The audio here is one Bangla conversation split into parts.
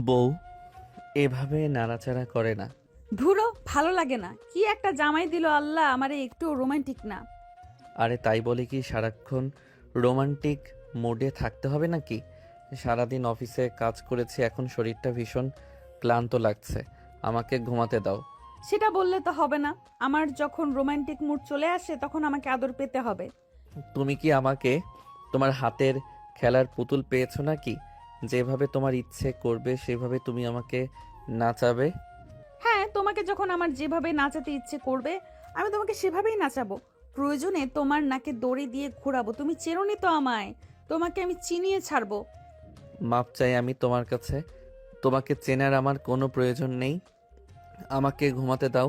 বউ এভাবে নাড়াচাড়া করে না। ধুরো, ভালো লাগে না। কি একটা জামাই দিল আল্লাহ, আমারে একটু রোমান্টিক না। আরে তাই বলে কি সারাক্ষণ রোমান্টিক মোডে থাকতে হবে নাকি? সারাদিন অফিসে কাজ করেছি, এখন শরীরটা ভীষণ ক্লান্ত লাগছে, আমাকে ঘুমাতে দাও। সেটা বললে তো হবে না। আমার যখন রোমান্টিক মুড চলে আসে তখন আমাকে আদর পেতে হবে। তুমি কি আমাকে তোমার হাতের খেলার পুতুল পেয়েছো নাকি? যেভাবে তোমার ইচ্ছে করবে সেভাবে তুমি আমাকে নাচাবে। হ্যাঁ, তোমাকে যখন আমার যেভাবে নাচাতে ইচ্ছে করবে আমি তোমাকে সেভাবেই নাচাবো। প্রয়োজনে তোমার নাকে দড়ি দিয়ে ঘোরাবো। তুমি চেনোনি তো আমায়, তোমাকে আমি চিনিয়ে ছাড়বো। মাপ চাই আমি তোমার কাছে, তোমাকে চেনার আমার কোনো প্রয়োজন নেই। আমাকে ঘুমাতে দাও,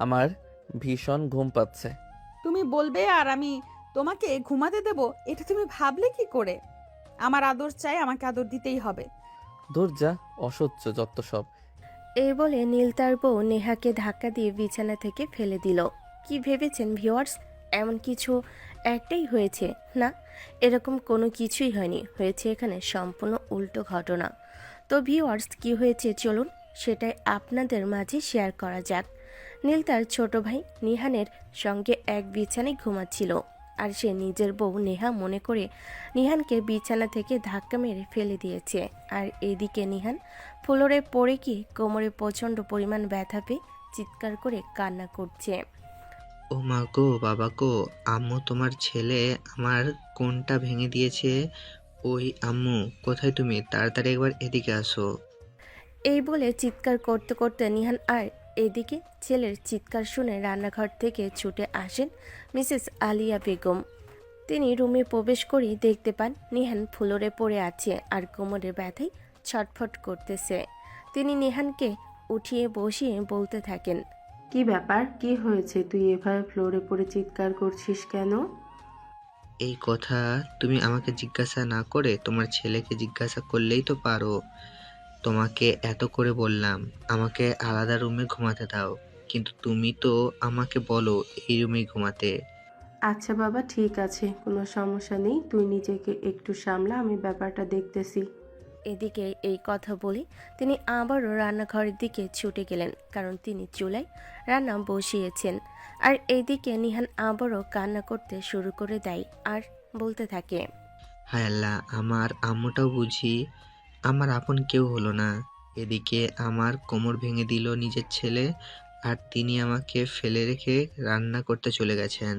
আমার ভীষণ ঘুম পাচ্ছে। তুমি বলবে আর আমি তোমাকে ঘুমাতে দেব? এটা তুমি ভাবলে কি করে? আমার আদর চাই, আমাকে আদর দিতেই হবে। ধুর যা, অসহ্য যত সব। এই বলে নীল তার বউ নেহাকে ধাক্কা দিয়ে বিছানা থেকে ফেলে দিল। কি ভেবেছেন ভিউয়ার্স, এমন কিছু একটাই হয়েছে? না, এরকম কোনো কিছুই হয়নি, হয়েছে এখানে সম্পূর্ণ উল্টো ঘটনা। তো ভিউয়ার্স, কি হয়েছে চলুন সেটাই আপনাদের মাঝে শেয়ার করা যাক। নীল তার ছোট ভাই নিহানের সঙ্গে এক বিছানায় ঘুমাচ্ছিল, আর সে নিজের বউ নেহা মনে করে নিহানকে বিছানা থেকে ধাক্কা মেরে ফেলে দিয়েছে। আর এদিকে নিহান ফ্লোরে পড়ে গিয়ে কোমরে প্রচণ্ড পরিমাণ ব্যথা পেয়ে চিৎকার করে কান্না করছে। ও মা গো, বাবা গো, আম্মু তোমার ছেলে আমার কোনটা ভেঙে দিয়েছে। ওই আম্মু, কোথায় তুমি? তাড়াতাড়ি একবার এদিকে আসো। এই বলে চিৎকার করতে করতে নিহান আর এদিকে ছেলের চিৎকার শুনে রান্নাঘর থেকে ছুটে আসেন মিসেস আলিয়া বেগম। তিনি রুমে প্রবেশ করেই দেখতে পান নিহান ফ্লোরে পড়ে আছে আর কোমরের ব্যথায় ছটফট করতেছে। তিনি নিহানকে উঠিয়ে বসিয়ে বলতে থাকেন, কি ব্যাপার, কি হয়েছে? তুই এভাবে ফ্লোরে পড়ে চিৎকার করছিস কেন? এই কথা তুমি আমাকে জিজ্ঞাসা না করে তোমার ছেলেকে জিজ্ঞাসা করলেই তো পারো। তোমাকে এত করে বললাম আমাকে আলাদা রুমে ঘুমাতে দাও, কিন্তু তুমি তো আমাকে বলো এই রুমেই ঘুমাতে। আচ্ছা বাবা, ঠিক আছে, কোনো সমস্যা নেই, তুই নিজেকে একটু সামলা, আমি ব্যাপারটা দেখতেছি। এদিকে এই কথা বলে তিনি আবারও রান্নাঘরের দিকে ছুটে গেলেন, কারণ তিনি চুলায় রান্না বসিয়েছেন। আর এইদিকে নিহান আবারও কান্না করতে শুরু করে দেয় আর বলতে থাকে, হায় আল্লাহ, আমার আম্মুটাও বুঝি আমার আপন কেউ হলো না। এদিকে আমার কোমর ভেঙে দিল নিজের ছেলে, আর তিনি আমাকে ফেলে রেখে রান্না করতে চলে গেছেন।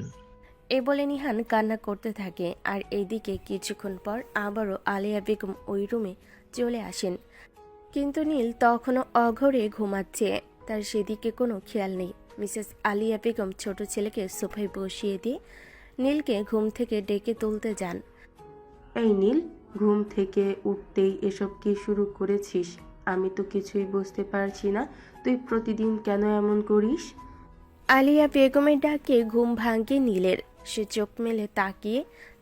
এ বলে নিহান কান্না করতে থাকে। আর এইদিকে কিছুক্ষণ পর আবারও আলিয়া বেগম ওই রুমে চলে আসেন, কিন্তু নীল তখনও অঘরে ঘুমাচ্ছে, তার সেদিকে কোনো খেয়াল নেই। মিসেস আলিয়া বেগম ছোট ছেলেকে সোফায় বসিয়ে দিয়ে নীলকে ঘুম থেকে ডেকে তুলতে যান। এই নীল, ঘুম থেকে উঠতেই এসব কি শুরু করেছিস? আমি তো কিছুই বুঝতে পারছি না, তুই প্রতিদিন কেন এমন করিস? আলিয়া বেগমের ডাকে ঘুম ভাঙে নীলের। সে চোখ মেলে তাকিয়ে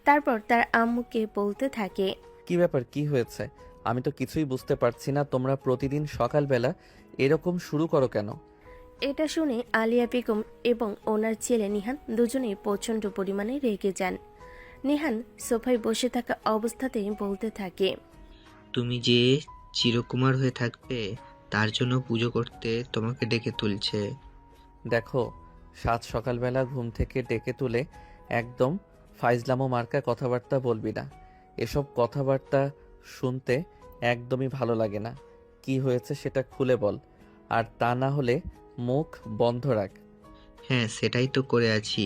তারপর তার আম্মুকে বলতে থাকে, কি ব্যাপার, কি হয়েছে? আমি তো কিছুই বুঝতে পারছি না, তোমরা প্রতিদিন সকালবেলা এরকম শুরু করো কেন? এটা শুনে আলিয়া বেগম এবং ওনার ছেলে নিহান দুজনেই প্রচণ্ড পরিমাণে রেগে যান। নিহান সোফায় বসে থাকা অবস্থাতেই বলতে থাকে, তুমি যে চিরকুমার হয়ে থাকবে তার জন্য পুজো করতে তোমাকে ডেকে তুলছে। দেখো, সাত সকালবেলা ঘুম থেকে ডেকে তুলে একদম ফাইজলামো মার্কা কথাবার্তা বলবি না। এসব কথাবার্তা শুনতে একদমই ভালো লাগে না। কি হয়েছে সেটা খুলে বল, আর তা না হলে মুখ বন্ধ রাখ। হ্যাঁ, সেটাই তো করে আছি,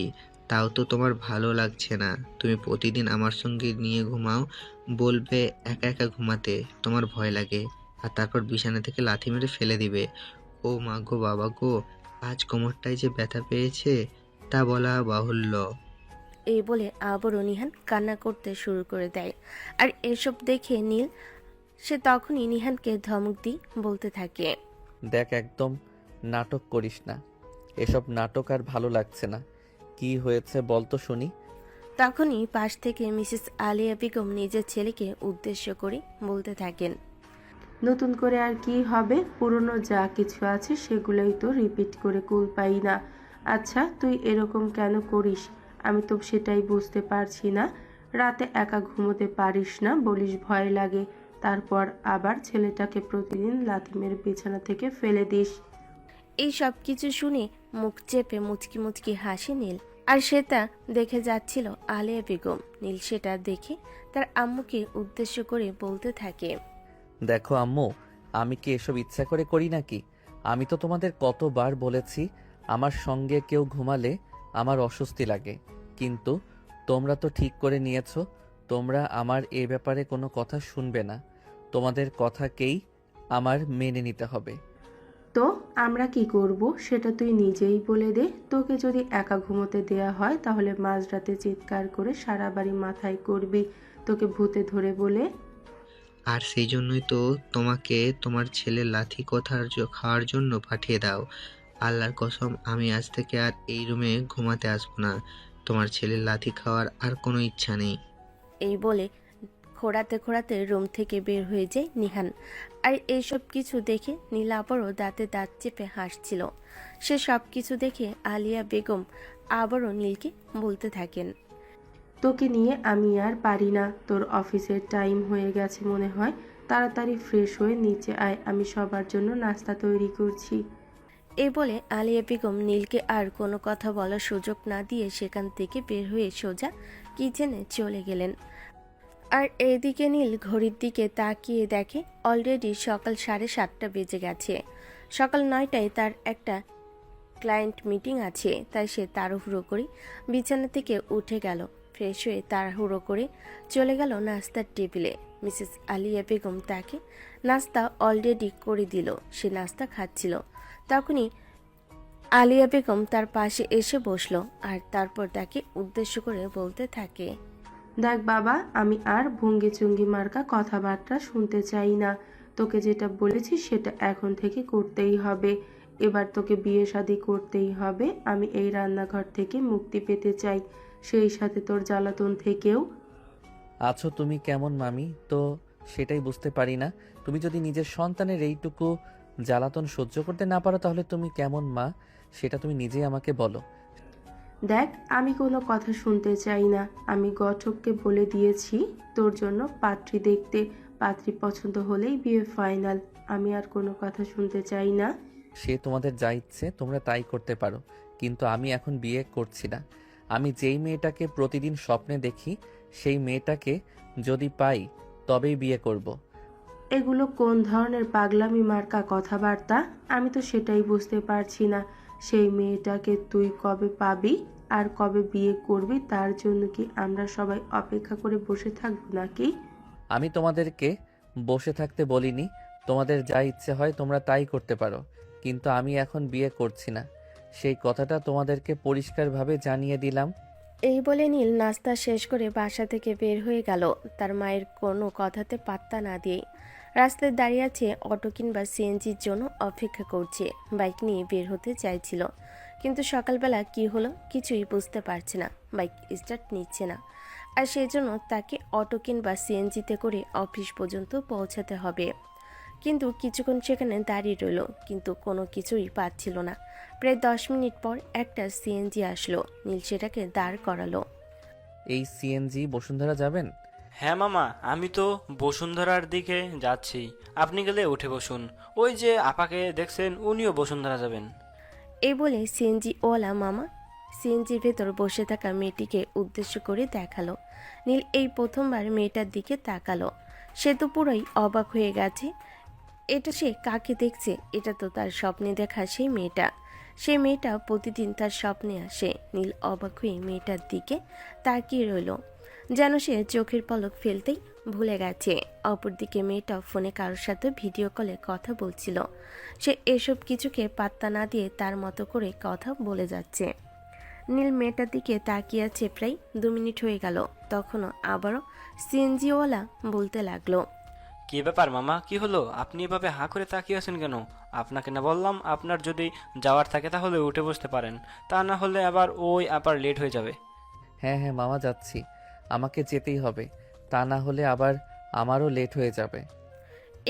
তাও তো তোমার ভালো লাগছে না। তুমি প্রতিদিন আমার সঙ্গে নিয়ে ঘুমাও, বলবে একা একা ঘুমাতে তোমার ভয় লাগে, আর তারপর বিছানা থেকে লাথি মেরে ফেলে দিবে। ও মা গো, বাবা গো, আজ কোমরটায় যে ব্যথা পেয়েছে তা বলা বাহুল্য। এই বলে আবারও নিহান কান্না করতে শুরু করে দেয়। আর এসব দেখে নীল সে তখনই নিহানকে ধমক দিয়ে বলতে থাকে, দেখ, একদম নাটক করিস না, এসব নাটক আর ভালো লাগছে না। কি হয়েছে বল তো শুনি। তখনই পাশ থেকে মিসেস আলিয়া বেগম নিজের ছেলেকে উদ্দেশ্য করে বলতে থাকেন, নতুন করে আর কি হবে? পুরনো যা কিছু আছে সেগুলোই তো রিপিট করে কুল পাই না। আচ্ছা, তুই এরকম কেন করিস? আমি তো সেটাই বুঝতে পারছি না। রাতে একা ঘুমোতে পারিস না, বলিস ভয় লাগে, তারপর আবার ছেলেটাকে প্রতিদিন লাথি মেরে বিছানা থেকে ফেলে দিস। এই সব কিছু শুনে মুখ চেপে মুচকি মুচকি হাসে নীল। আর সেটা দেখে যাচ্ছিল আলিয়া বেগম। নীল সেটা দেখে তার আম্মুকে উদ্দেশ্য করে বলতে থাকে, দেখো আম্মু, আমি কি এসব ইচ্ছা করে করি নাকি? আমি তো তোমাদের কতবার বলেছি আমার সঙ্গে কেউ ঘুমালে আমার অস্বস্তি লাগে, কিন্তু তোমরা তো ঠিক করে নিয়েছো তোমরা আমার এ ব্যাপারে কোনো কথা শুনবে না। তোমাদের কথাকেই আমার মেনে নিতে হবে। তো আমরা কি করব সেটা তুই নিজেই বলে দে। তোকে যদি একা ঘুমোতে দেয়া হয় তাহলে মাঝরাতে চিৎকার করে সারা বাড়ি মাথায় করবি তোকে ভূতে ধরে বলে। আর সেই জন্যই তো তোমাকে তোমার ছেলে লাথি খাওয়ার জন্য পাঠিয়ে দাও। আল্লাহর কসম, আমি আজ থেকে আর এই রুমে ঘুমাতে আসবো না। তোমার ছেলের লাথি খাওয়ার আর কোনো ইচ্ছা নেই। এই বলে খোঁড়াতে খোঁড়াতে রুম থেকে বের হয়ে যায় নিহান। আর এইসব কিছু দেখে নীল আবারও দাঁতে দাঁত চেপে হাসছিল। সে সব কিছু দেখে আলিয়া বেগম আবারও নীলকে বলতে থাকেন, তোকে নিয়ে আমি আর পারি না। তোর অফিসের টাইম হয়ে গেছে মনে হয়। তাড়াতাড়ি ফ্রেশ হয়ে নিচে আয়, আমি সবার জন্য নাস্তা তৈরি করছি। এই বলে আলিয়া বেগম নীলকে আর কোনো কথা বলার সুযোগ না দিয়ে সেখান থেকে বের হয়ে সোজা কিচেনে চলে গেলেন। আর এদিকে নীল ঘড়ির দিকে তাকিয়ে দেখে অলরেডি সকাল 7:30 বেজে গেছে। সকাল 9টায় তার একটা ক্লায়েন্ট মিটিং আছে, তাই সে তাড়াহুড়ো করে বিছানা থেকে উঠে গেল। ফ্রেশ হয়ে তাড়াহুড়ো করে চলে গেল নাস্তার টেবিলে। মিসেস আলিয়া বেগম তাকে নাস্তা অলরেডি করে দিল। সে নাস্তা খাচ্ছিল। তখনই আলিয়া বেগম তার পাশে এসে বসলো আর তারপর তাকে উদ্দেশ্য করে বলতে থাকে, দেখ বাবা, আমি আর ভঙ্গি চুঙ্গি মার্কা কথাবার্তা শুনতে চাই না। তোকে যেটা বলেছি সেটা এখন থেকে করতেই হবে। এবার তোকে বিয়ে শাদী করতেই হবে। আমি এই রান্নাঘর থেকে মুক্তি পেতে চাই, সেই সাথে তোর জ্বালাতন থেকেও। আছো তুমি কেমন মামি? তো সেটাই বুঝতে পারি না। তুমি যদি নিজের সন্তানের এইটুকু জ্বালাতন সহ্য করতে না পারো তাহলে তুমি কেমন মা সেটা তুমি নিজেই আমাকে বলো। দেখ, আমি কোনো কথা শুনতে চাই না। আমি গঠককে বলে দিয়েছি তোর জন্য পাত্রী দেখতে। পাত্রী পছন্দ হলেই বিয়ে ফাইনাল। আমি আর কোনো কথা শুনতে চাই না। সে তোমাদের যা ইচ্ছে তোমরা তাই করতে পারো, কিন্তু আমি এখন বিয়ে করছি না। আমি যেই মেয়েটাকে প্রতিদিন স্বপ্নে দেখি সেই মেয়েটাকে যদি পাই তবেই বিয়ে করব। এগুলো কোন ধরনের পাগলামি মার্কা কথাবার্তা? আমি তো সেটাই বুঝতে পারছি না। সেই মেয়েটাকে তুই কবে পাবি আর কবে বিয়ে করবি তার জন্য কি আমরা সবাই অপেক্ষা করে বসে থাকবো নাকি? আমি তোমাদেরকে বসে থাকতে বলিনি। তোমাদের যা ইচ্ছে হয় তোমরা তাই করতে পারো, কিন্তু আমি এখন বিয়ে করছি না, সেই কথাটা তোমাদেরকে পরিষ্কারভাবে জানিয়ে দিলাম। এই বলে নীল নাস্তা শেষ করে বাসা থেকে বের হয়ে গেল, তার মায়ের কোনো কথাতে পাত্তা না দিয়ে। রাস্তায় দাঁড়িয়ে আছে অটো কিংবা সিএনজির জন্য অপেক্ষা করছে। বাইক নিয়ে বের হতে চাইছিল, কিন্তু সকালবেলা কি হলো কিছুই বুঝতে পারছে না। বাইক স্টার্ট নিচ্ছে না, আর সেই জন্য তাকে অটো কিংবা সিএনজিতে করে অফিস পর্যন্ত পৌঁছাতে হবে। কিন্তু কিছুক্ষণ সেখানে দাঁড়িয়ে রইল, কিন্তু কোনো কিছুই পাচ্ছিল না। প্রায় 10 মিনিট পর একটা সিএনজি আসলো। নীল সেটাকে দাঁড় করালো। এই সিএনজি বসুন্ধরা যাবেন? হ্যাঁ মামা, আমি তো বসুন্ধরার দিকে যাচ্ছি। আপনি গেলে উঠে বসুন। ওই যে আপাকে দেখছেন, উনিও বসুন্ধরা যাবেন। এই বলে সিএনজি ওলা মামা সিএনজির ভেতর বসে থাকা মেয়েটিকে উদ্দেশ্য করে দেখালো। নীল এই প্রথমবার মেয়েটার দিকে তাকালো। সে তো পুরোই অবাক হয়ে গেছে। এটা সে কাকে দেখছে? এটা তো তার স্বপ্নে দেখা সেই মেয়েটা। সেই মেয়েটা প্রতিদিন তার স্বপ্নে আসে। নীল অবাক হয়ে মেয়েটার দিকে তাকিয়ে রইল, যেন সে চোখের পলক ফেলতেই ভুলে গেছে। অপরদিকে মেয়েটা ফোনে কারোর সাথে ভিডিও কলে কথা বলছিল। সে এসব কিছুকে পাত্তা না দিয়ে তার মতো করে কথা বলে যাচ্ছে। নীল মেয়েটার দিকে তাকিয়ে আছে প্রায় 2 মিনিট হয়ে গেল। তখনও আবারও সিএনজিওয়ালা বলতে লাগলো, কি ব্যাপার মামা, কি হলো? আপনি এভাবে হাঁ করে তাকিয়ে আছেন কেন? আপনাকে না বললাম আপনার যদি যাওয়ার থাকে তাহলে উঠে বসতে পারেন, তা না হলে আবার ওই আবার লেট হয়ে যাবে। হ্যাঁ হ্যাঁ মামা, যাচ্ছি। আমাকে যেতেই হবে, তা না হলে আবার আমারও লেট হয়ে যাবে।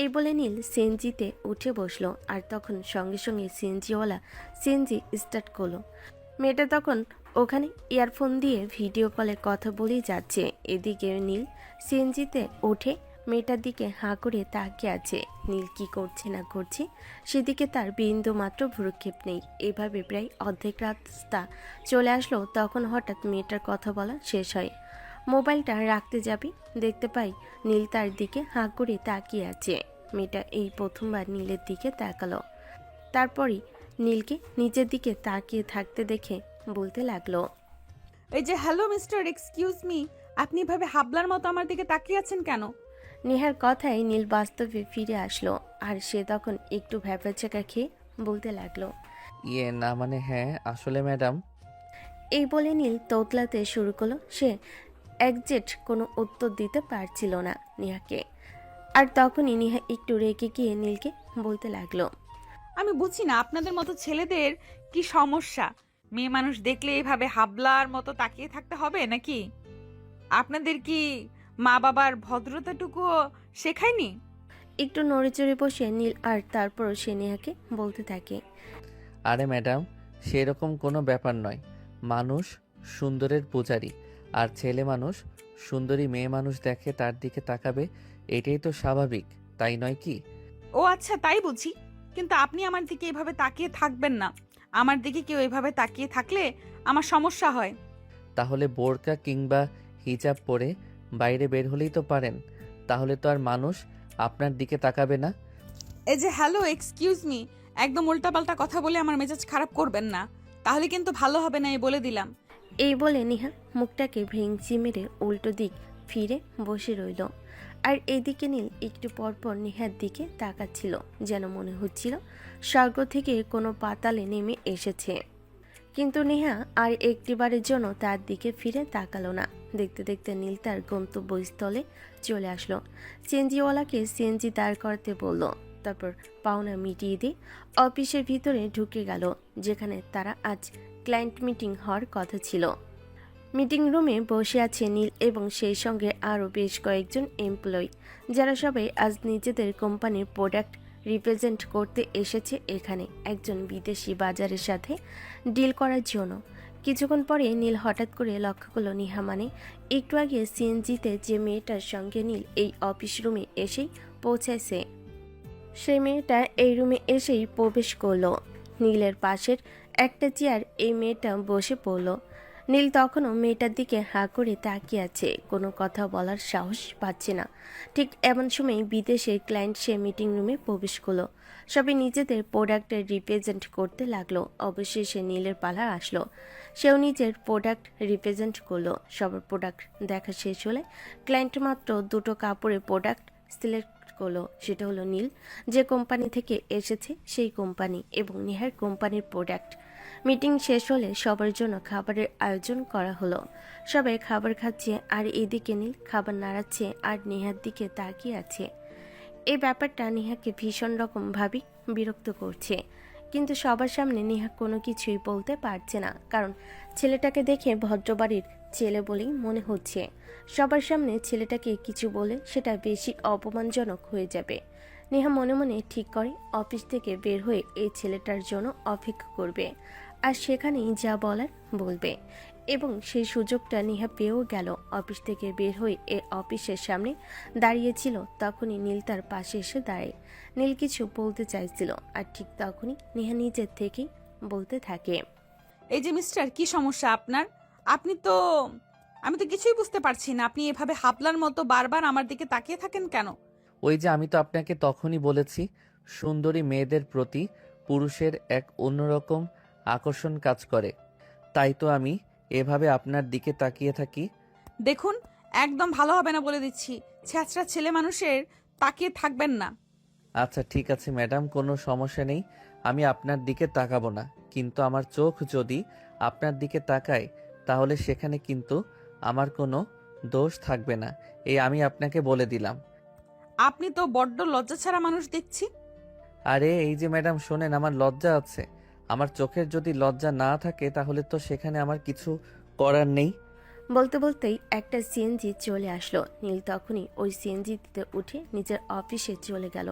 এই বলে নীল সিএনজিতে উঠে বসলো। আর তখন সঙ্গে সঙ্গে সিএনজিওয়ালা সিএনজি স্টার্ট করলো। মেয়েটা তখন ওখানে ইয়ারফোন দিয়ে ভিডিও কলে কথা বলেই যাচ্ছে। এদিকে নীল সিএনজিতে উঠে মেয়েটার দিকে হাঁ করে তাকিয়ে আছে। নীল কি করছে না করছে সেদিকে তার বিন্দু মাত্র ভ্রুক্ষেপ নেই। এভাবে প্রায় অর্ধেক রাস্তা চলে আসলো, তখন হঠাৎ মেয়েটার কথা বলা শেষ হয়। মোবাইলটা রাখতে যাবি, দেখতে পাই নীল তার দিকে হাঁ করে তাকিয়ে আছে। মেয়েটা এই প্রথমবার নীলের দিকে তাকালো, তারপরই নীলকে নিজের দিকে তাকিয়ে থাকতে দেখে বলতে লাগলো, এই যে হ্যালো মিস্টার, এক্সকিউজ মি, আপনি এভাবে হাবলার মতো আমার দিকে তাকিয়ে আছেন কেন? নেহার কথায় নীল বাস্তবে ফিরে আসলো, আর সে তখন একটু ভ্যাপাচাকা খেয়ে বলতে লাগলো, ইয়ে না মানে হ্যাঁ আসলে ম্যাডাম। এই বলে নীল তোতলাতে শুরু করলো। সে একজেট কোনো উত্তর দিতে পারছিল না নেহাকে। আর তখনই নেহা একটু রেগে গিয়ে নীলকে বলতে লাগলো, আমি বুঝি না আপনাদের মতো ছেলেদের কি সমস্যা। মেয়ে মানুষ দেখলে এইভাবে হাবলার মতো তাকিয়ে থাকতে হবে নাকি? আপনাদের কি মা বাবার ভদ্রতাটুকুও শেখায়নি? একটু নড়েচড়ে বসে নীল আর তারপর সে নেহাকে বলতে থাকে, আরে ম্যাডাম, সেরকম কোনো ব্যাপার নয়। মানুষ সুন্দরের পূজারি, আর ছেলে মানুষ সুন্দরী মেয়ে মানুষ দেখে তার দিকে তাকাবে, এটাই তো স্বাভাবিক, তাই নয় কি? ও আচ্ছা, তাই বুঝি। কিন্তু আপনি আমার দিকে এভাবে তাকিয়ে থাকবেন না। আমার দিকে কেউ এভাবে তাকিয়ে থাকলে আমার সমস্যা হয়। তাহলে বোরকা কিংবা হিজাব পরে বাইরে বের হলেই তো পারেন, তাহলে তো আর মানুষ আপনার দিকে তাকাবে না। এই যে হ্যালো, এক্সকিউজ মি, একদম উল্টাপাল্টা কথা বলে আমার মেজাজ খারাপ করবেন না, তাহলে কিন্তু ভালো হবে না, এই বলে দিলাম। এই বলে নেহা মুখটাকে ভেঙচি মেরে উল্টো দিক ফিরে বসে রইল। আর এইদিকে নীল একটু পরপর নেহার দিকে তাকাচ্ছিল, যেন মনে হচ্ছিল স্বর্গ থেকে কোনো পাতালে নেমে এসেছে। কিন্তু নেহা আর একটিবারের জন্য তার দিকে ফিরে তাকালো না। দেখতে দেখতে নীল তার গন্তব্যস্থলে চলে আসলো। সিএনজিওয়ালাকে সিএনজি দাঁড় করাতে বলল, তারপর পাওনা মিটিয়ে দিয়ে অফিসের ভিতরে ঢুকে গেল, যেখানে তারা আজ ক্লায়েন্ট মিটিং হওয়ার কথা ছিল। মিটিং রুমে বসে আছে নীল এবং সেই সঙ্গে আরও বেশ কয়েকজন এমপ্লয়ি, যারা সবাই আজ নিজেদের কোম্পানির প্রোডাক্ট রিপ্রেজেন্ট করতে এসেছে এখানে একজন বিদেশি বাজারের সাথে ডিল করার জন্য। কিছুক্ষণ পরে নীল হঠাৎ করে লক্ষ্য করল নেহা মানে একটু আগে সিএনজিতে যে মেয়েটার সঙ্গে নীল এই অফিস রুমে এসেই পৌঁছেছে, সেই মেয়েটা এই রুমে এসেই প্রবেশ করলো। নীলের পাশের একটা চেয়ার এই মেয়েটা বসে পড়ল। নীল তখনও মেয়েটার দিকে হাঁ করে তাকিয়ে আছে, কোনো কথা বলার সাহস পাচ্ছে না। ঠিক এমন সময় বিদেশের ক্লায়েন্ট সে মিটিং রুমে প্রবেশ করলো। সবাই নিজেদের প্রোডাক্টের রিপ্রেজেন্ট করতে লাগলো। অবশেষে নীলের পালা আসলো, সেও নিজের প্রোডাক্ট রিপ্রেজেন্ট করলো। সবার প্রোডাক্ট দেখা শেষ হলে ক্লায়েন্ট মাত্র দুটো কাপড়ের প্রোডাক্ট সিলেক্ট করলো। সেটা হলো নীল যে কোম্পানি থেকে এসেছে সেই কোম্পানি এবং নেহার কোম্পানির প্রোডাক্ট। মিটিং শেষ হলে সবার জন্য খাবারের আয়োজন করা হলো। সবাই খাবার খাচ্ছে, আর এদিকে নীল খাবার নাড়াচ্ছে আর নেহার দিকে তাকিয়ে আছে। এই ব্যাপারটা নেহাকে ভীষণ রকমভাবে বিরক্ত করছে, কিন্তু সবার সামনে নেহা কোনো কিছুই বলতে পারছে না, কারণ ছেলেটাকে দেখে ভদ্রবাড়ির ছেলে বলেই মনে হচ্ছে। সবার সামনে ছেলেটাকে কিছু বলে সেটা বেশি অপমানজনক হয়ে যাবে। নেহা মনে মনে ঠিক করে অফিস থেকে বের হয়ে এই ছেলেটার জন্য অপেক্ষা করবে, আর সেখানেই যা বলার বলবে। এবং সেই সুযোগটা নেহা পেয়েও গেল। অফিস থেকে বের হয়ে এ অফিসের সামনে দাঁড়িয়েছিল, তখনই নীল তার পাশে এসে দাঁড়ায়। নীল কিছু বলতে চাইছিল, আর ঠিক তখনই নেহা নিজের থেকেই বলতে থাকে, এই যে মিস্টার, কি সমস্যা আপনার? আমি তো কিছুই বুঝতে পারছি না, আপনি এভাবে হাবলার মতো বারবার আমার দিকে তাকিয়ে থাকেন কেন? ওই যে আমি তো আপনাকে তখনই বলেছি, সুন্দরী মেয়েদের প্রতি পুরুষের এক অন্যরকম আকর্ষণ কাজ করে, তাই তো আমি এভাবে আপনার দিকে তাকিয়ে থাকি। দেখুন, একদম ভালো হবে না বলে দিচ্ছি। ছেঁচড়া ছেলে মানুষের তাকিয়ে থাকবেন না। আচ্ছা ঠিক আছে ম্যাডাম, কোনো সমস্যা নেই, আমি আপনার দিকে তাকাবো না, কিন্তু আমার চোখ যদি আপনার দিকে তাকায় তাহলে সেখানে কিন্তু আমার কোনো দোষ থাকবে না, এই আমি আপনাকে বলে দিলাম। আপনি তো বড্ড লজ্জা ছাড়া মানুষ দেখছি। আরে এই যে ম্যাডাম শোনেন, আমার লজ্জা আছে, আমার চোখের যদি লজ্জা না থাকে তাহলে তো সেখানে আমার কিছু করার নেই। বলতে বলতেই একটা সিএনজি চলে আসলো। নীল তখনই ওই সিএনজিতে উঠে নিজের অফিসে চলে গেল।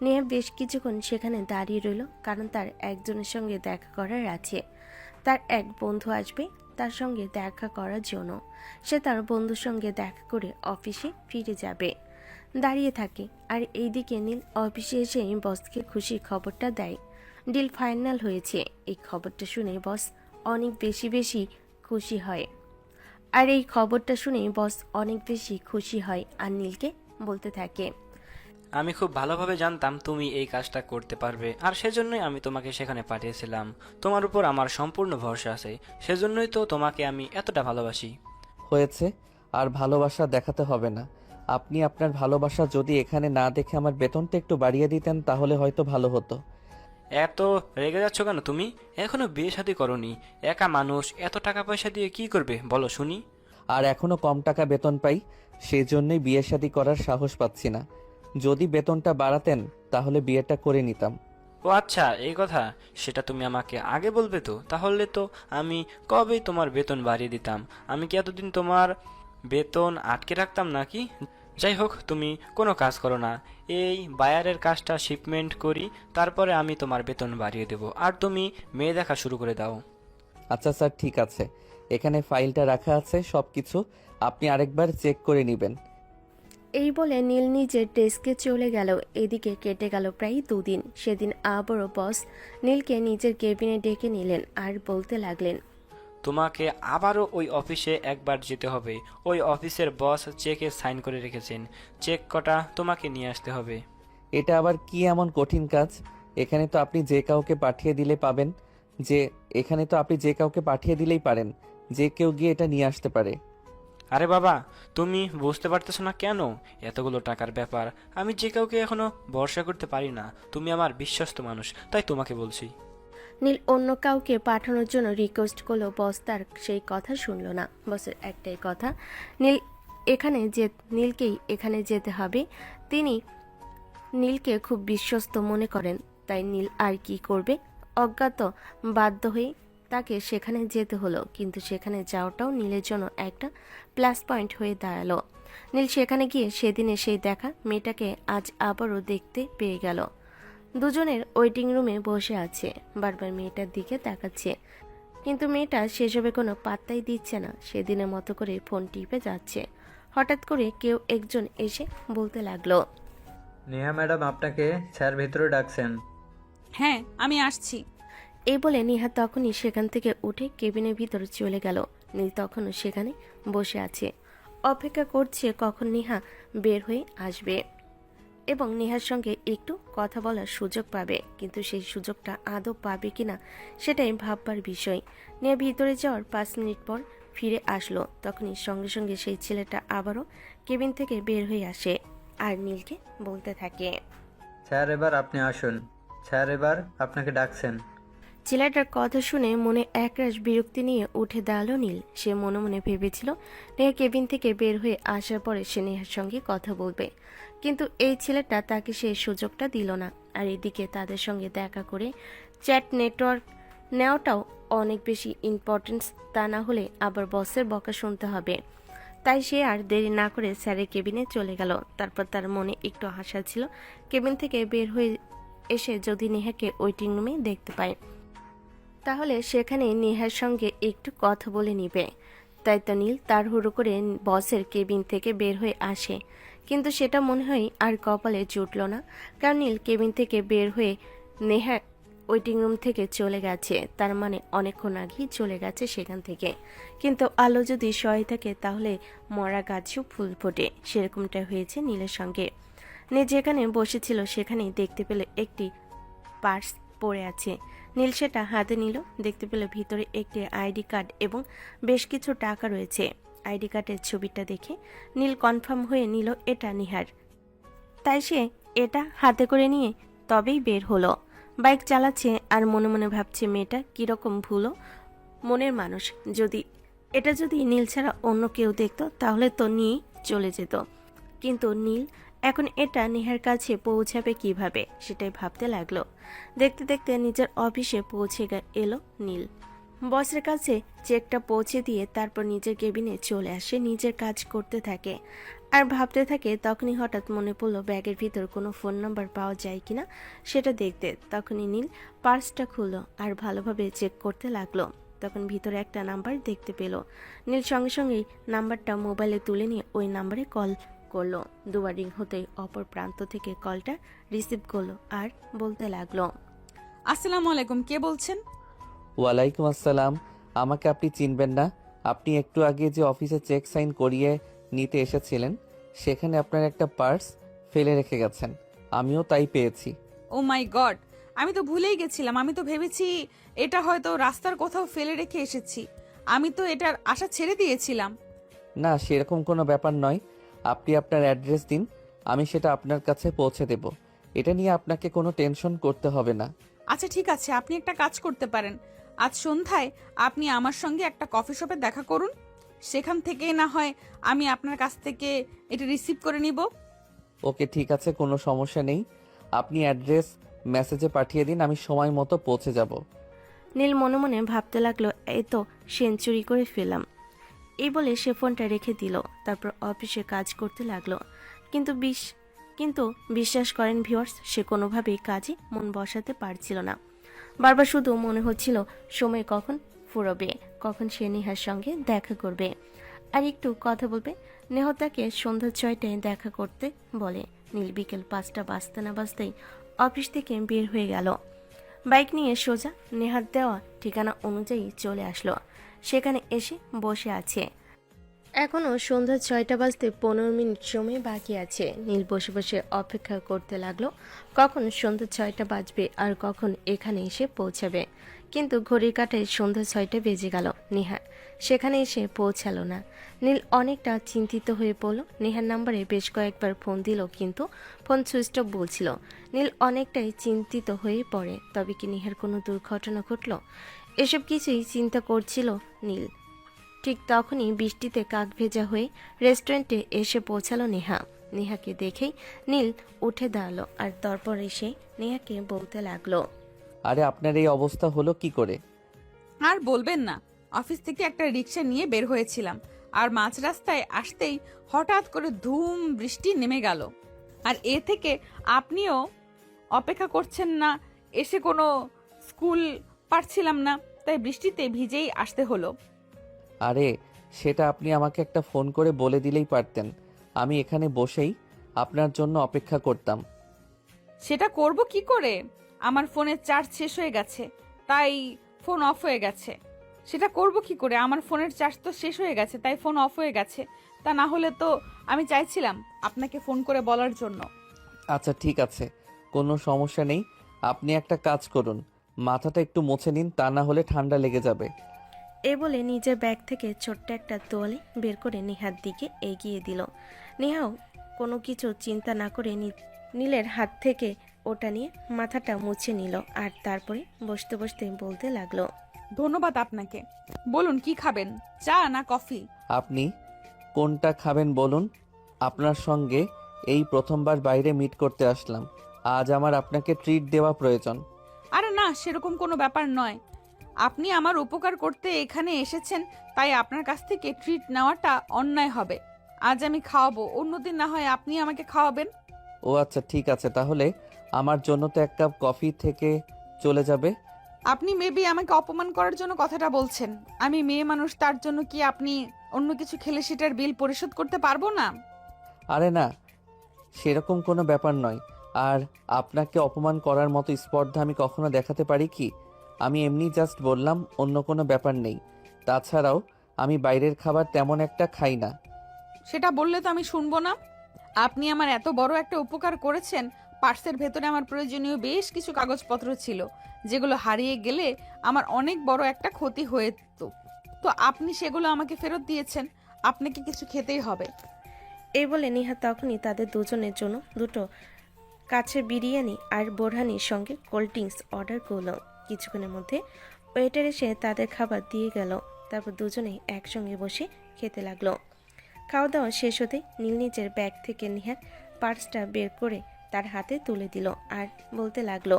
নেহা বেশ কিছুক্ষণ সেখানে দাঁড়িয়ে রইল, কারণ তার একজনের সঙ্গে দেখা করার আছে। তার এক বন্ধু আসবে তার সঙ্গে দেখা করার জন্য। সে তার বন্ধুর সঙ্গে দেখা করে অফিসে ফিরে যাবে। দাঁড়িয়ে থাকে। আর এইদিকে নীল অফিসে এসে বসকে খুশির খবরটা দেয়। ডিল ফাইনাল হয়েছে। এই খবরটা শুনে বস অনেক বেশি খুশি হয়। আর নীলকে বলতে থাকে, আমি খুব ভালোভাবে জানতাম তুমি এই কাজটা করতে পারবে, আর সেজন্যই আমি তোমাকে সেখানে পাঠিয়েছিলাম। তোমার উপর আমার সম্পূর্ণ ভরসা আছে, সেজন্যই তো তোমাকে আমি এতটা ভালোবাসি। হয়েছে, আর ভালোবাসা দেখাতে হবে না। আপনি আপনার ভালোবাসা যদি এখানে না দেখে আমার বেতনটা একটু বাড়িয়ে দিতেন তাহলে হয়তো ভালো হতো। এত রেগে যাচ্ছ কেন তুমি? এখনো বিয়ে শাদী করনি, একা মানুষ, এত টাকা পয়সা দিয়ে কি করবে বলো শুনি? আর এখনো কম টাকা বেতন পাই, সেই জন্যই বিয়ে শাদী করার সাহস পাচ্ছি না। যদি বেতনটা বাড়াতেন তাহলে বিয়েটা করে নিতাম। ও আচ্ছা, এই কথা। সেটা তুমি আমাকে আগে বলবে তো, তাহলে তো আমি কবেই তোমার বেতন বাড়িয়ে দিতাম। আমি কি এতদিন তোমার বেতন আটকে রাখতাম নাকি? যাই হোক, তুমি কোনো কাজ করো না, এই বায়ারের কাজটা শিপমেন্ট করি, তারপরে আমি তোমার বেতন বাড়িয়ে দেবো, আর তুমি মেয়ে দেখা শুরু করে দাও। আচ্ছা স্যার, ঠিক আছে, এখানে ফাইলটা রাখা আছে, সব কিছু আপনি আরেকবার চেক করে নেবেন। এই বলে নীল নিজের ডেস্কে চলে গেল। এদিকে কেটে গেল প্রায় 2 দিন। সেদিন আবারও বস নীলকে নিজের কেবিনে ডেকে নিলেন আর বলতে লাগলেন, তোমাকে আবারও ওই অফিসে একবার যেতে হবে। ওই অফিসের বস চেকে সাইন করে রেখেছেন, চেক কটা তোমাকে নিয়ে আসতে হবে। এটা আবার কি এমন কঠিন কাজ? এখানে তো আপনি যে কাউকে পাঠিয়ে দিলে পাবেন, যে এখানে তো আপনি যে কাউকে পাঠিয়ে দিলেই পারেন, যে কেউ গিয়ে এটা নিয়ে আসতে পারে। আরে বাবা, তুমি বুঝতে পারতেছো না কেন? এতগুলো টাকার ব্যাপার, আমি যে কাউকে এখনো ভরসা করতে পারি না। তুমি আমার বিশ্বস্ত মানুষ, তাই তোমাকে বলছি। নীল অন্য কাউকে পাঠানোর জন্য রিকোয়েস্ট করলো। বস তার সেই কথা শুনল না। বসের একটাই কথা, নীলকেই এখানে যেতে হবে। তিনি নীলকে খুব বিশ্বস্ত মনে করেন। তাই নীল আর কি করবে? অজ্ঞাত বাধ্য হয়ে তাকে সেখানে যেতে হলো। কিন্তু সেখানে যাওয়াটাও নীলের জন্য একটা প্লাস পয়েন্ট হয়ে দাঁড়ালো। নীল সেখানে গিয়ে সেদিনে সেই দেখা মেয়েটাকে আজ আবারও দেখতে পেয়ে গেল। দুজনের ওয়েটিং রুমে বসে আছে, বারবার মেয়েটার দিকে তাকাচ্ছে, কিন্তু মেয়েটা সেসবে কোনো পাত্তাই দিচ্ছে না। সেদিনের মতো করে ফোন টিপে যাচ্ছে। হঠাৎ করে কেউ একজন এসে বলতে লাগলো, নেহা ম্যাডাম, আপনাকে স্যার ভেতরে ডাকছেন। হ্যাঁ, আমি আসছি। এই বলে নেহা তখনই সেখান থেকে উঠে কেবিনের ভিতর চলে গেল। নীল তখনও সেখানে বসে আছে, অপেক্ষা করছে কখন নেহা বের হয়ে আসবে এবং নেহার সঙ্গে একটু কথা বলার সুযোগ পাবে। কিন্তু সেই সুযোগটা আদৌ পাবে কিনা সেটাই ভাববার বিষয়। নেহা ভিতরে যাওয়ার 5 মিনিট পর ফিরে আসলো। তখনই সঙ্গে সঙ্গে সেই ছেলেটা আবারও কেবিন থেকে বের হয়ে আসে আর নীলকে বলতে থাকে, স্যার এবার আপনি আসুন, স্যার এবার আপনাকে ডাকছেন। ছেলেটার কথা শুনে মনে একরাশ বিরক্তি নিয়ে উঠে দাঁড়ালো নীল। সে মনে মনে ভেবেছিল নেহা কেবিন থেকে বের হয়ে আসার পরে সে নেহার সঙ্গে কথা বলবে, কিন্তু এই ছেলেটা তাকে সেই সুযোগটা দিল না। আর এদিকে তাদের সঙ্গে দেখা করে চ্যাট নেটওয়ার্ক নেওয়াটাও অনেক বেশি ইম্পর্টেন্স, তা না হলে আবার বসের বকা শুনতে হবে। তাই সে আর দেরি না করে স্যারের কেবিনে চলে গেল। তারপর তার মনে একটু আশা ছিল কেবিন থেকে বের হয়ে এসে যদি নেহাকে ওয়েটিং রুমে দেখতে পায় তাহলে সেখানে নেহার সঙ্গে একটু কথা বলে নিবে। তাই তো নীল তাড়াহুড়ো করে বসের কেবিন থেকে বের হয়ে আসে, কিন্তু সেটা মনে হয় আর কপালে জুটল না। কারণ নীল কেবিন থেকে বের হয়ে নেহা ওয়েটিং রুম থেকে চলে গেছে, তার মানে অনেকক্ষণ আগেই চলে গেছে সেখান থেকে। কিন্তু আলো যদি সহায় থাকে তাহলে মরা গাছেও ফুল ফোটে, সেরকমটা হয়েছে নীলের সঙ্গে। নীল যেখানে বসেছিল সেখানেই দেখতে পেল একটি পার্স পড়ে আছে। নীল সেটা হাতে নিল, দেখতে পেল ভিতরে একটি আইডি কার্ড এবং বেশ কিছু টাকা রয়েছে। আইডি কার্ডের ছবিটা দেখে নীল কনফার্ম হয়ে নিল এটা নিহার। তাই সে এটা হাতে করে নিয়ে তবেই বের হলো। বাইক চালাচ্ছে আর মনে মনে ভাবছে মেয়েটা কিরকম ভুলো মনের মানুষ। যদি নীল ছাড়া অন্য কেউ দেখতো তাহলে তো নিয়ে চলে যেত, কিন্তু নীল এখন এটা নেহার কাছে পৌঁছাবে কিভাবে সেটাই ভাবতে লাগলো। দেখতে দেখতে নিজের অফিসে পৌঁছে এলো নীল। বসের কাছে চেকটা পৌঁছে দিয়ে তারপর নিজের কেবিনে চলে আসে, নিজের কাজ করতে থাকে আর ভাবতে থাকে। তখনই হঠাৎ মনে পড়লো ব্যাগের ভিতর কোনো ফোন নাম্বার পাওয়া যায় কিনা সেটা দেখতে। তখনই নীল পার্সটা খুললো আর ভালোভাবে চেক করতে লাগলো। তখন ভিতরে একটা নাম্বার দেখতে পেল। নীল সঙ্গে সঙ্গেই নাম্বারটা মোবাইলে তুলে নিয়ে ওই নাম্বারে কল করলো। দুবার রিং হতেই অপর প্রান্ত থেকে কলটা রিসিভ করলো আর বলতে লাগলো, আসসালামু আলাইকুম, কে বলছেন? ওয়ালাইকুম আসসালাম। আমাকে আপনি চিনবেন না? আপনি একটু আগে যে অফিসে চেক সাইন করিয়ে নিতে এসেছিলেন, সেখানে আপনার একটা পার্স ফেলে রেখে গেছেন। আমিও তাই পেয়েছি। ও মাই গড, আমি তো ভুলেই গেছিলাম। আমি তো ভেবেছি এটা হয়তো রাস্তার কোথাও ফেলে রেখে এসেছি। আমি তো এটার আশা ছেড়ে দিয়েছিলাম। না, সেরকম কোনো ব্যাপার নয়। আপনি আপনার অ্যাড্রেস দিন, আমি সেটা আপনার কাছে পৌঁছে দেব। এটা নিয়ে আপনাকে কোনো টেনশন করতে হবে না। আচ্ছা ঠিক আছে, আপনি একটা কাজ করতে পারেন। আজ সন্ধ্যায় আপনি আমার সঙ্গে একটা কফি শপে দেখা করুন। সেখান থেকে না হয় আমি আপনার কাছ থেকে এটা রিসিভ করে নিব। ওকে, ঠিক আছে, কোনো সমস্যা নেই। আপনি অ্যাড্রেস মেসেজে পাঠিয়ে দিন, আমি সময় মতো পৌঁছে যাব। নীল মনে মনে ভাবতে লাগলো, এই তো সেঞ্চুরি করে ফেলাম। এই বলে সে ফোনটা রেখে দিল। তারপর অফিসে কাজ করতে লাগলো। কিন্তু বিশ্বাস করেন ভিউয়ার্স, সে কোনোভাবেই কাজে মন বসাতে পারছিল না। বারবার শুধু মনে হচ্ছিল সময় কখন ফুরবে, কখন সে নেহার সঙ্গে দেখা করবে আর একটু কথা বলবে। নেহ তাকে সন্ধ্যা 6টায় দেখা করতে বলে। নীল বিকেল 5টা বাজতে না বাজতেই অফিস থেকে বের হয়ে গেল। বাইক নিয়ে সোজা নেহার দেওয়া ঠিকানা অনুযায়ী চলে আসলো। সেখানে এসে বসে আছে। এখনও সন্ধ্যা 6টা বাজতে 15 মিনিট সময় বাকি আছে। নীল বসে বসে অপেক্ষা করতে লাগলো কখন সন্ধ্যা 6টা বাজবে আর কখন এখানে এসে পৌঁছাবে। কিন্তু ঘড়ির কাঁটায় সন্ধ্যা 6টা বেজে গেল। নেহা সেখানে এসে পৌঁছালো না। নীল অনেকটা চিন্তিত হয়ে পড়ল। নেহার নাম্বারে বেশ কয়েকবার ফোন দিল, কিন্তু ফোন সুইচ অফ বলছিল। নীল অনেকটাই চিন্তিত হয়ে পড়ে। তবে কি নেহার কোনো দুর্ঘটনা ঘটল? এসব কিছুই চিন্তা করছিল নীল। ঠিক তখনই বৃষ্টিতে কাক ভেজা হয়ে রেস্টুরেন্টে এসে পৌঁছালো নেহা। নেহাকে দেখেই নীল উঠে দাঁড়ালো আর তারপর এসে নেহাকে বলতে লাগলো, আরে, আপনার এই অবস্থা হলো কি করে? আর বলবেন না, অফিস থেকে একটা রিক্সা নিয়ে বের হয়েছিলাম, আর মাঝ রাস্তায় আসতেই হঠাৎ করে ধুম বৃষ্টি নেমে গেল। আর এ থেকে আপনিও অপেক্ষা করছেন না, এসে কোনো স্কুল পারছিলাম না, তাই বৃষ্টিতে ভিজেই আসতে হলো। আরে, সেটা আপনি আমাকে একটা ফোন করে বলে দিলেই পারতেন। আমি এখানে বসেই আপনার জন্য অপেক্ষা করতাম। সেটা করব কি করে? আমার ফোনের চার্জ শেষ হয়ে গেছে, তাই ফোন অফ হয়ে গেছে। সেটা করব কি করে? আমার ফোনের চার্জ তো শেষ হয়ে গেছে, তাই ফোন অফ হয়ে গেছে। তা না হলে তো আমি চাইছিলাম আপনাকে ফোন করে বলার জন্য। আচ্ছা ঠিক আছে, কোনো সমস্যা নেই। আপনি একটা কাজ করুন, মাথাটা একটু মুছে নিন, তা না হলে ঠান্ডা লেগে যাবে। এ বলে নিজের ব্যাগ থেকে ছোট্ট একটা তোয়ালে বের করে নেহার দিকে এগিয়ে দিল। নেহাও কোনো কিছু চিন্তা না করে নীলের হাত থেকে ওটা নিয়ে মাথাটা মুছে নিল আর তারপরে বসতে বসতে বলতে লাগলো, ধন্যবাদ আপনাকে। বলুন কি খাবেন, চা না কফি? আপনি কোনটা খাবেন বলুন? আপনার সঙ্গে এই প্রথমবার বাইরে মিট করতে আসলাম, আজ আমার আপনাকে ট্রিট দেওয়া প্রয়োজন। আরে না, সেরকম কোনো ব্যাপার নয়। আপনি আমার উপকার করতে এখানে এসেছেন, তাই আপনার কাছ থেকে ট্রিট নেওয়াটা অন্যায় হবে। আজ আমি খাওয়াবো, অন্যদিন না হয় আপনি আমাকে খাওয়াবেন। ও আচ্ছা ঠিক আছে, তাহলে আমার জন্য তো এক কাপ কফি থেকে চলে যাবে। আপনি মেবি আমাকে অপমান করার জন্য কথাটা বলছেন। আমি মেয়ে মানুষ, তার জন্য কি আপনি অন্য কিছু খেলে সেটার বিল পরিশোধ করতে পারবো না? আরে না, সেরকম কোনো ব্যাপার নয়। আর আপনাকে অপমান করার মতো স্পর্ধা আমি কখনো দেখাতে পারি কি? আমি এমনি জাস্ট বললাম, অন্য কোনো ব্যাপার নেই। তাছাড়াও আমি বাইরের খাবার তেমন একটা খাই না। সেটা বললে তো আমি শুনবো না। আপনি আমার এত বড় একটা উপকার করেছেন। পার্সের ভেতরে আমার প্রয়োজনীয় বেশ কিছু কাগজপত্র ছিল, যেগুলো হারিয়ে গেলে আমার অনেক বড় একটা ক্ষতি হয়ে যেত। তো আপনি সেগুলো আমাকে ফেরত দিয়েছেন, আপনাকে কিছু খেতেই হবে। এই বলে নেহা তখনই তাদের দুজনের জন্য দুটো কাছের বিরিয়ানি আর বোরহানির সঙ্গে কোল্ড ড্রিঙ্কস অর্ডার করলো। কিছুক্ষণের মধ্যে ওয়েটার এসে তাদের খাবার দিয়ে গেল। তারপর দুজনেই একসঙ্গে বসে খেতে লাগলো। খাওয়া দাওয়া শেষ হতে নীল নিজের ব্যাগ থেকে নেহার পার্সটা বের করে তার হাতে তুলে দিল আর বলতে লাগলো,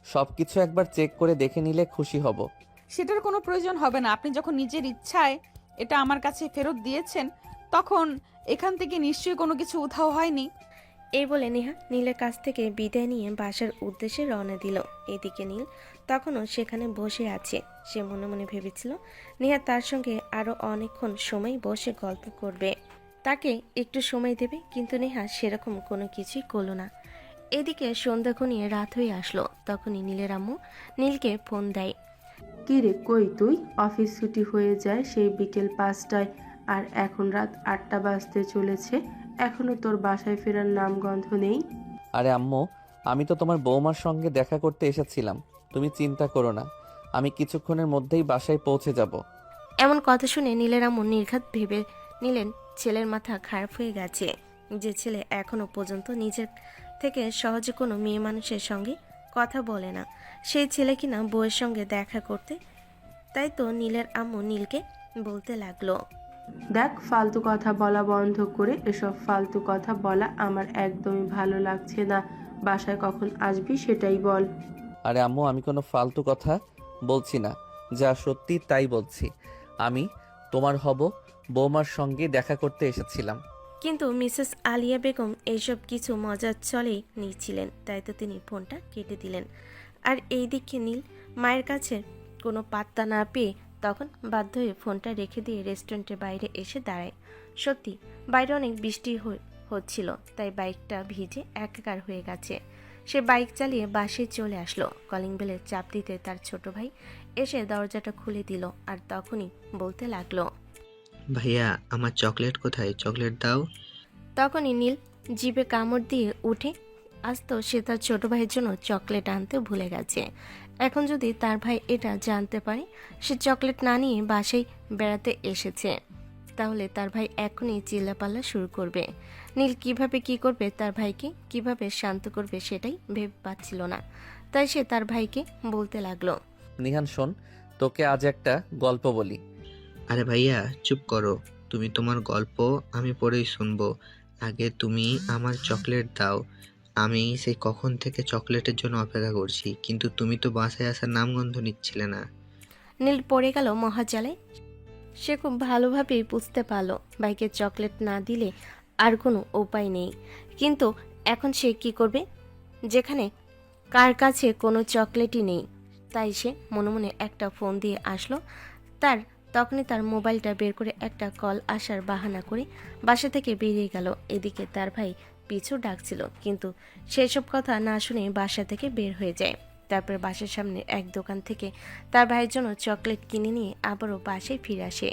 সব কিছু একবার চেক করে দেখে নিলে খুশি হব। সেটার কোনো প্রয়োজন হবে না। আপনি যখন নিজের ইচ্ছায় এটা আমার কাছে ফেরত দিয়েছেন, তখন এখান থেকে নিশ্চয়ই কোনো কিছু উধাও হয়নি। এই বলে নেহা নীলের কাছ থেকে বিদায় নিয়ে বাসার উদ্দেশ্যে রওনা দিল। এদিকে নীল তখনও সেখানে বসে আছে। সে মনে মনে ভেবেছিল নেহা তার সঙ্গে আরো অনেকক্ষণ সময় বসে গল্প করবে। তাকে একটু সময় দেবে, কিন্তু নেহা সেরকম কোনো কিছুই করলো না। এদিকে সন্ধ্যা ঘনিয়ে রাত হয়ে আসলো। তখনই নীলের আম্মু নীলকে ফোন দেয়। কি রে, কই তুই? অফিস ছুটি হয়ে যায় সেই বিকেল 5টায়, আর এখন রাত 8টা বাজতে চলেছে, এখনো তোর বাসায় ফেরার নামগন্ধ নেই। আরে আম্মু, আমি তো তোমার বৌমার সঙ্গে দেখা করতে এসেছিলাম। তুমি চিন্তা করো না, আমি কিছুক্ষণের মধ্যেই বাসায় পৌঁছে যাব। এমন কথা শুনে নীলের আম্মু নির্ঘাত ভেবে নিলেন ছেলের মাথা খারাপ হয়ে গেছে। যে ছেলে এখনো পর্যন্ত নিজের থেকে সহজে কোনো মেয়ে মানুষের সঙ্গে কথা বলে না, সেই ছেলে কিনা বউয়ের সঙ্গে দেখা করতে। তাই তো নীলের আম্মু নীলকে বলতে লাগলো। দেখ, ফালতু কথা বলা বন্ধ করে, এসব ফালতু কথা বলা আমার একদমই ভালো লাগছে না। বাসায় কখন আসবি সেটাই বল। আরে আম্মু, আমি কোনো ফালতু কথা বলছি না, যা সত্যি তাই বলছি। আমি তোমার বৌমার সঙ্গে দেখা করতে এসেছিলাম। কিন্তু মিসেস আলিয়া বেগম এইসব কিছু মজার চলেই নিচ্ছিলেন, তাই তো তিনি ফোনটা কেটে দিলেন। আর এইদিকে নীল মায়ের কাছে কোনো পাত্তা না পেয়ে তখন বাধ্য হয়ে ফোনটা রেখে দিয়ে রেস্টুরেন্টের বাইরে এসে দাঁড়ায়। সত্যি বাইরে অনেক বৃষ্টি হচ্ছিল, তাই বাইকটা ভিজে একাকার হয়ে গেছে। সে বাইক চালিয়ে বাসে চলে আসলো। কলিং বেলের চাপ দিতে তার ছোট ভাই এসে দরজাটা খুলে দিল, আর তখনই বলতে লাগলো। ভাইয়া, আমার চকলেট কোথায়? চকলেট দাও। তখনই নীল জিভে কামড় দিয়ে উঠে আসতো সে তার ছোট ভাইয়ের জন্য চকলেট আনতে ভুলে গেছে। এখন যদি তার ভাই এটা জানতে পারে সে চকলেট না নিয়ে বাসায় বেড়াতে এসেছে, তাহলে তার ভাই এখনই চিল্লাপাল্লা শুরু করবে। নীল কিভাবে কি করবে, তার ভাইকে কিভাবে শান্ত করবে সেটাই ভেবে পাচ্ছিল না। তাই সে তার ভাইকে বলতে লাগলো। নিহান শোন, তোকে আজ একটা গল্প বলি। আরে ভাইয়া, চুপ করো। তুমি তোমার গল্প আমি পরেই শুনবো। আগে তুমি আমার চকলেট দাও। আমি সেই কখন থেকে চকলেটের জন্য অপেক্ষা করছি, কিন্তু তুমি তো বাসায় আসার নামগন্ধ নিচ্ছিলে না। নীল পড়ে গেল মহাজালে। সে খুব ভালোভাবেই বুঝতে পারলো ভাইকে চকলেট না দিলে আর কোনো উপায় নেই। কিন্তু এখন সে কি করবে, যেখানে কার কাছে কোনো চকলেটই নেই। তাই সে মনে মনে একটা ফোন দিয়ে আসলো। তখনই তার মোবাইলটা বের করে একটা কল আসার বাহানা করে বাসা থেকে বেরিয়ে গেল। এদিকে তার ভাই পিছু ডাকছিল, কিন্তু সেসব কথা না শুনে বাসা থেকে বের হয়ে যায়। তারপর বাসার সামনে এক দোকান থেকে তার ভাইয়ের জন্য চকলেট কিনে নিয়ে আবারও বাসায় ফিরে আসে।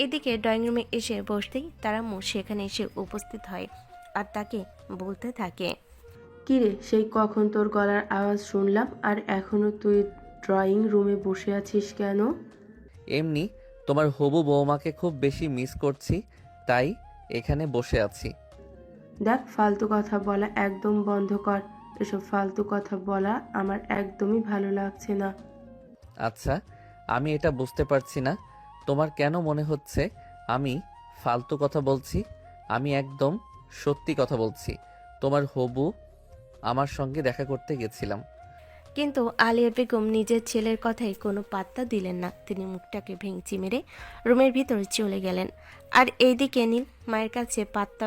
এদিকে ড্রয়িং রুমে এসে বসতেই তার আম্মু সেখানে এসে উপস্থিত হয় আর তাকে বলতে থাকে। কিরে, সেই কখন তোর গলার আওয়াজ শুনলাম, আর এখনো তুই ড্রয়িং রুমে বসে আছিস কেন? এমনি তোমার হবু বৌমাকে খুব বেশি মিস করছি, তাই এখানে বসে আছি। দেখ, ফালতু কথা বলা একদম বন্ধ কর। এসব ফালতু কথা বলা আমার একদমই ভালো লাগছে না। আচ্ছা, আমি এটা বুঝতে পারছি না, তোমার কেন মনে হচ্ছে আমি ফালতু কথা বলছি? আমি একদম সত্যি কথা বলছি। তোমার হবু আমার সঙ্গে দেখা করতে গেছিলাম। কিন্তু আলিয়া বেগম নিজের ছেলের কথায় কোনো পাত্তা দিলেন না। তিনি মুখটাকে ভেঙচি মেরে রুমের ভিতর চলে গেলেন। আর এইদিকে নীল মায়ের কাছে পাত্তা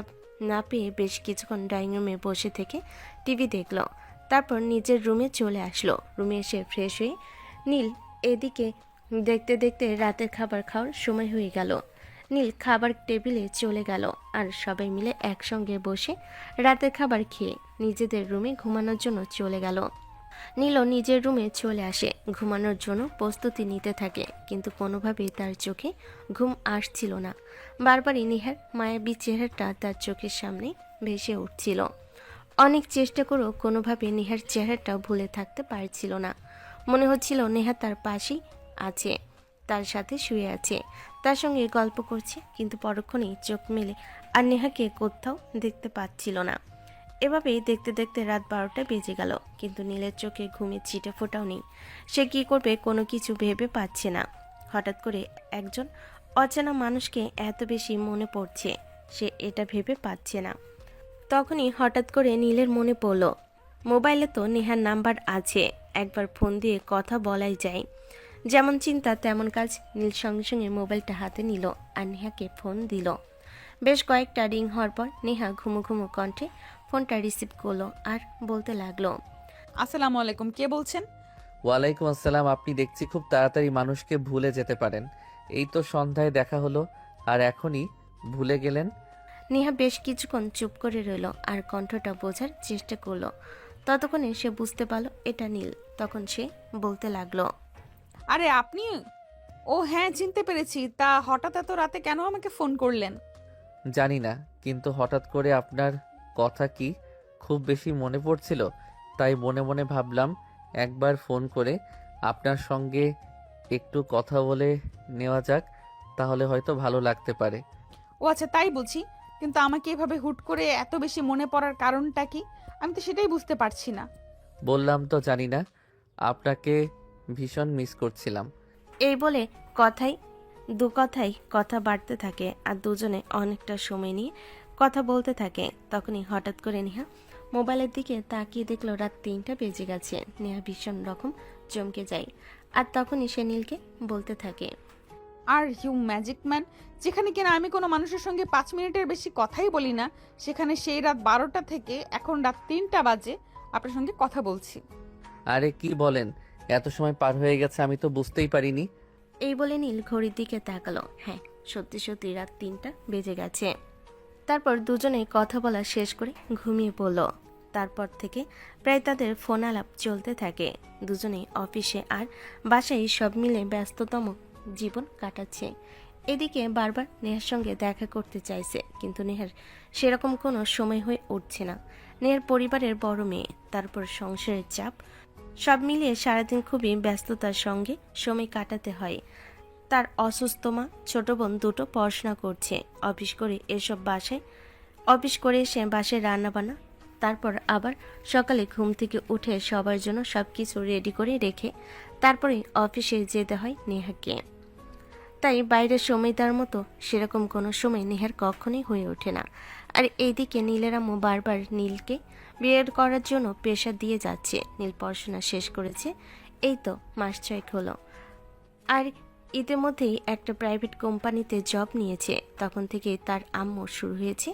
না পেয়ে বেশ কিছুক্ষণ ড্রয়িং রুমে বসে থেকে টিভি দেখলো। তারপর নিজের রুমে চলে আসলো। রুমে এসে ফ্রেশ হয়ে নীল এদিকে দেখতে দেখতে রাতের খাবার খাওয়ার সময় হয়ে গেল। নীল খাবার টেবিলে চলে গেল, আর সবাই মিলে একসঙ্গে বসে রাতের খাবার খেয়ে নিজেদের রুমে ঘুমানোর জন্য চলে গেল। নীলও নিজের রুমে চলে আসে, ঘুমানোর জন্য প্রস্তুতি নিতে থাকে, কিন্তু কোনোভাবেই তার চোখে ঘুম আসছিল না। বারবারই নেহার মায়াবী চেহারাটা তার চোখের সামনে ভেসে উঠছিল। অনেক চেষ্টা করেও কোনোভাবে নেহার চেহারাটা ভুলে থাকতে পারছিল না। মনে হচ্ছিল নেহা তার পাশেই আছে, তার সাথে শুয়ে আছে, তার সঙ্গে গল্প করছে, কিন্তু পরক্ষণেই চোখ মেলে আর নেহাকে কোথাও দেখতে পাচ্ছিল না। এভাবেই দেখতে দেখতে রাত 12টা বেজে গেল, কিন্তু নীলের চোখে ঘুমের ছিটে ফোটাও নেই। সে কি করবে কোনো কিছু ভেবে পাচ্ছে না। হঠাৎ করে একজন অচেনা মানুষকে এত বেশি মনে পড়ছে, সে এটা ভেবে পাচ্ছে না। তখনই হঠাৎ করে নীলের মনে পড়ল মোবাইলে তো নেহার নাম্বার আছে, একবার ফোন দিয়ে কথা বলাই যায়। যেমন চিন্তা তেমন কাজ। নীল সঙ্গে সঙ্গে মোবাইলটা হাতে নিল আর নেহাকে ফোন দিল। বেশ কয়েকটা রিং হওয়ার পর নেহা ঘুমো ঘুমো কণ্ঠে ফোনটা রিসিভ করলো আর বলতে লাগলো। আসসালামু আলাইকুম, কে বলছেন? ওয়ালাইকুম আসসালাম। আপনি দেখছি খুব তাড়াতাড়ি মানুষকে ভুলে যেতে পারেন। এই তো সন্ধ্যায় দেখা হলো আর এখনই ভুলে গেলেন। নেহা বেশ কিছুক্ষণ চুপ করে রইল আর কণ্ঠটা বোঝার চেষ্টা করলো। ততক্ষণে সে বুঝতে পারলো এটা নীল। তখন সে বলতে লাগলো, আরে আপনি? ও হ্যাঁ, চিনতে পেরেছি। তা হঠাৎ এত রাতে কেন আমাকে ফোন করলেন? জানি না, কিন্তু হঠাৎ করে আপনার কথা কি খুব বেশি মনে পড়ছিল, তাই মনে মনে ভাবলাম একবার ফোন করে আপনার সঙ্গে একটু কথা বলে নেওয়া যাক, তাহলে হয়তো ভালো লাগতে পারে। ও আচ্ছা, তাই বুঝি। কিন্তু আমাকে এভাবে হুট করে এত বেশি মনে পড়ার কারণটা কি? আমি তো সেটাই বুঝতে পারছি না। বললাম তো জানি না, আপনাকে ভীষণ মিস করছিলাম। এই বলে দু কথাই কথা বাড়তে থাকে আর দুজনে অনেকটা সময় নিয়ে কথা বলতে থাকে। তখনই হঠাৎ করে নেহা মোবাইলের দিকে তাকিয়ে দেখলো রাত 3টা বেজে গেছে। নেহা ভীষণ রকম চমকে যায় আর তখনই সে নীলকে বলতে থাকে, আর ইউ ম্যাজিক ম্যান, যেখানে কিনা আমি কোনো মানুষের সঙ্গে 5 মিনিটের বেশি কথাই বলি না, সেখানে সেই রাত 12টা থেকে এখন রাত 3টা বাজে আপনার সঙ্গে কথা বলছি। আরে কি বলেন, এত সময় পার হয়ে গেছে আমি তো বুঝতেই পারিনি। এই বলে নীল ঘড়ির দিকে তাকালো। হ্যাঁ, সত্যি সত্যি রাত 3টা বেজে গেছে। তারপর দুজনে কথা বলা শেষ করে ঘুমিয়ে পড়ল। তারপর থেকে প্রায় তাদের ফোন আলাপ চলতে থাকে। দুজনেই অফিসে আর বাসায় সব মিলে ব্যস্ততম জীবন কাটাচ্ছে। এদিকে বারবার নেহার সঙ্গে দেখা করতে চাইছে, কিন্তু নেহার সেরকম কোনো সময় হয়ে উঠছে না। নেহার পরিবারের বড় মেয়ে, তারপর সংসারের চাপ, সব মিলিয়ে সারাদিন খুবই ব্যস্ততার সঙ্গে সময় কাটাতে হয়। তার অসুস্থ মা, ছোট বোন দুটো পড়াশোনা করছে। অফিস করে এসে বাসায় রান্নাবান্না, তারপর আবার সকালে ঘুম থেকে উঠে সবার জন্য সবকিছু রেডি করে রেখে তারপরে অফিসে যেতে হয় নেহাকে। তাই বাইরের সময় তার মতো সেরকম কোনো সময় নেহার কখনোই হয়ে ওঠে না। আর এইদিকে নীলের আম্মু বারবার নীলকে বিয়ে করার জন্য প্রেশার দিয়ে যাচ্ছে। নীল পড়াশোনা শেষ করেছে এই তো মাস 6 হলো, আর ইতিমধ্যেই একটা প্রাইভেট কোম্পানিতে জব নিয়েছে। তখন থেকেই তার আম্মুর শুরু হয়েছে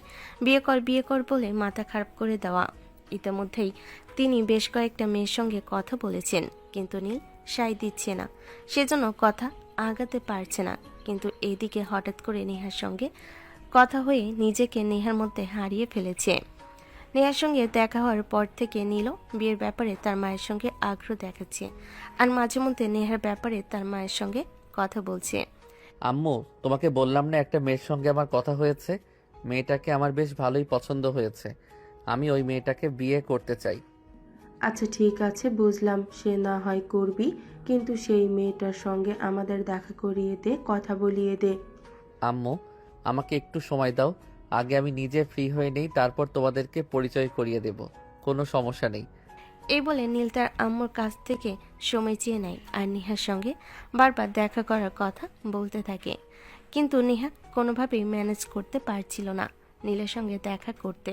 বিয়ে কর বলে মাথা খারাপ করে দেওয়া। ইতিমধ্যেই তিনি বেশ কয়েকটা মেয়ের সঙ্গে কথা বলেছেন, কিন্তু নীল সায় দিচ্ছে না, সেজন্য কথা আগাতে পারছে না। কিন্তু এদিকে হঠাৎ করে নেহার সঙ্গে কথা হয়ে নিজেকে নেহার মধ্যে হারিয়ে ফেলেছে। নেহার সঙ্গে দেখা হওয়ার পর থেকে নীলও বিয়ের ব্যাপারে তার মায়ের সঙ্গে আগ্রহ দেখাচ্ছে, আর মাঝে মধ্যে নেহার ব্যাপারে তার মায়ের সঙ্গে কথা বলছে। আম্মু, তোমাকে বললাম না একটা মেয়ের সঙ্গে আমার কথা হয়েছে, মেয়েটাকে আমার বেশ ভালোই পছন্দ হয়েছে, আমি ওই মেয়েটাকে বিয়ে করতে চাই। আচ্ছা ঠিক আছে, বুঝলাম, সে না হয় করবি, কিন্তু সেই মেয়েটার সঙ্গে আমাদের দেখা করিয়ে দে, কথা বলিয়ে দে। আম্মু, আমাকে একটু সময় দাও, আগে আমি নিজে ফ্রি হয়ে নেই, তারপর তোমাদেরকে পরিচয় করিয়ে দেব, কোনো সমস্যা নেই। এই বলে নীল তার আম্মুর কাছ থেকে সময় চেয়ে নেয় আর নেহার সঙ্গে বারবার দেখা করার কথা বলতে থাকে। কিন্তু নেহা কোনোভাবেই ম্যানেজ করতে পারছিল না নীলের সঙ্গে দেখা করতে।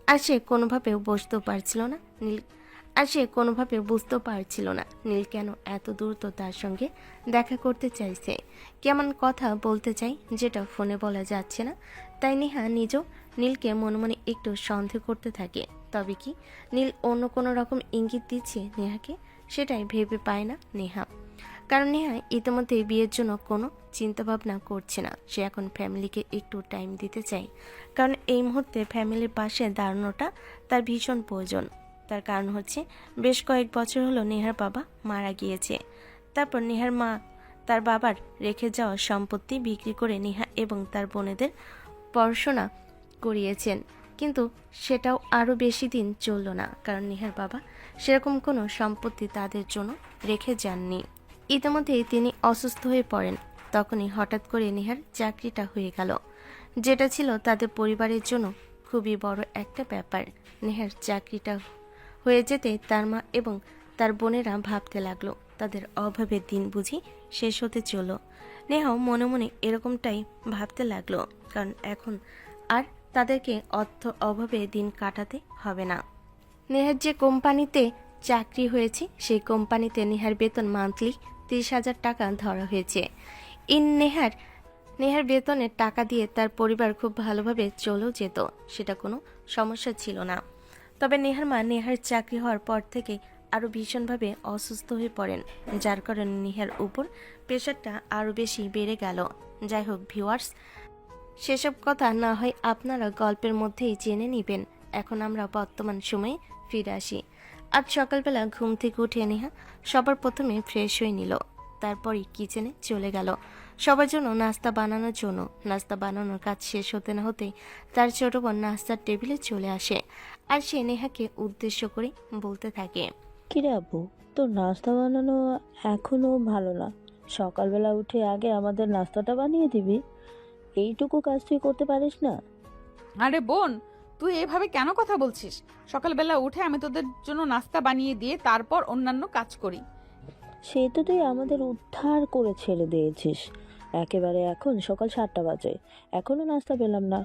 আর সে কোনোভাবেও বুঝতেও পারছিল না নীল কেন এত দ্রুত তার সঙ্গে দেখা করতে চাইছে, কেমন কথা বলতে চাই যেটা ফোনে বলা যাচ্ছে না। তাই নেহা নিজেও নীলকে মনে মনে একটু সন্দেহ করতে থাকে। তবে কি নীল অন্য কোনো রকম ইঙ্গিত দিচ্ছে নেহাকে, সেটাই ভেবে পায় না নেহা। কারণ নেহা ইতিমধ্যে বিয়ের জন্য কোনো চিন্তাভাবনা করছে না। সে এখন ফ্যামিলিকে একটু টাইম দিতে চায়, কারণ এই মুহূর্তে ফ্যামিলির পাশে দাঁড়ানোটা তার ভীষণ প্রয়োজন। তার কারণ হচ্ছে বেশ কয়েক বছর হলো নেহার বাবা মারা গিয়েছে। তারপর নেহার মা তার বাবার রেখে যাওয়া সম্পত্তি বিক্রি করে নেহা এবং তার বোনেদের পড়াশোনা করিয়েছেন, কিন্তু সেটাও আরও বেশি দিন চলল না, কারণ নেহার বাবা সেরকম কোনো সম্পত্তি তাদের জন্য রেখে যাননি। ইতিমধ্যেই তিনি অসুস্থ হয়ে পড়েন। তখনই হঠাৎ করে নেহার চাকরিটা হয়ে গেল, যেটা ছিল তাদের পরিবারের জন্য খুবই বড় একটা ব্যাপার। নেহার চাকরিটা হয়ে যেতে তার মা এবং তার বোনেরা ভাবতে লাগলো তাদের অভাবের দিন বুঝি শেষ হতে চলল। নেহাও মনে মনে এরকমটাই ভাবতে লাগলো, কারণ এখন আর তাদেরকে অর্থ অভাবে দিন কাটাতে হবে না। নেহার যে কোম্পানিতে চাকরি হয়েছে সেই কোম্পানিতে নেহার বেতন মান্থলি 30,000 টাকা ধরা হয়েছে। নেহার বেতনের টাকা দিয়ে তার পরিবার খুব ভালোভাবে চলেও যেত, সেটা কোনো সমস্যা ছিল না। তবে নেহার মা নেহার চাকরি হওয়ার পর থেকে আরও ভীষণভাবে অসুস্থ হয়ে পড়েন, যার কারণে নেহার উপর প্রেশারটা আরও বেশি বেড়ে গেল। যাই হোক ভিউয়ার্স, সেসব কথা না হয় আপনারা গল্পের মধ্যেই জেনে নেবেন। এখন আমরা বর্তমান সময়ে ফিরে আসি। আজ সকালবেলা ঘুম থেকে উঠে নেহা সবার প্রথমে ফ্রেশ হয়ে নিল, তারপরই কিচেনে চলে গেল সবার জন্য নাস্তা বানানোর জন্য। নাস্তা বানানোর কাজ শেষ হতে না হতেই তার ছোট বোন নাস্তার টেবিলে চলে আসে, আর সে নেহাকে উদ্দেশ্য করে বলতে থাকে। কিরে আপু, তোর নাস্তা বানানো এখনো ভালো না? সকালবেলা উঠে আগে আমাদের নাস্তাটা বানিয়ে দিবি। এইটুকু কাজ তুই করতে পারিস না? আরে বোন, তুই এভাবে কেন কথা বলছিস? সকালবেলা উঠে আমি তোদের জন্য নাস্তা বানিয়ে দিয়ে তারপর অন্যান্য কাজ করি। সে তো তুই আমাদের উদ্ধার করে ছেড়ে দিয়েছিস একেবারে। এখন সকাল 7টা বাজে, এখনো নাস্তা পেলাম না।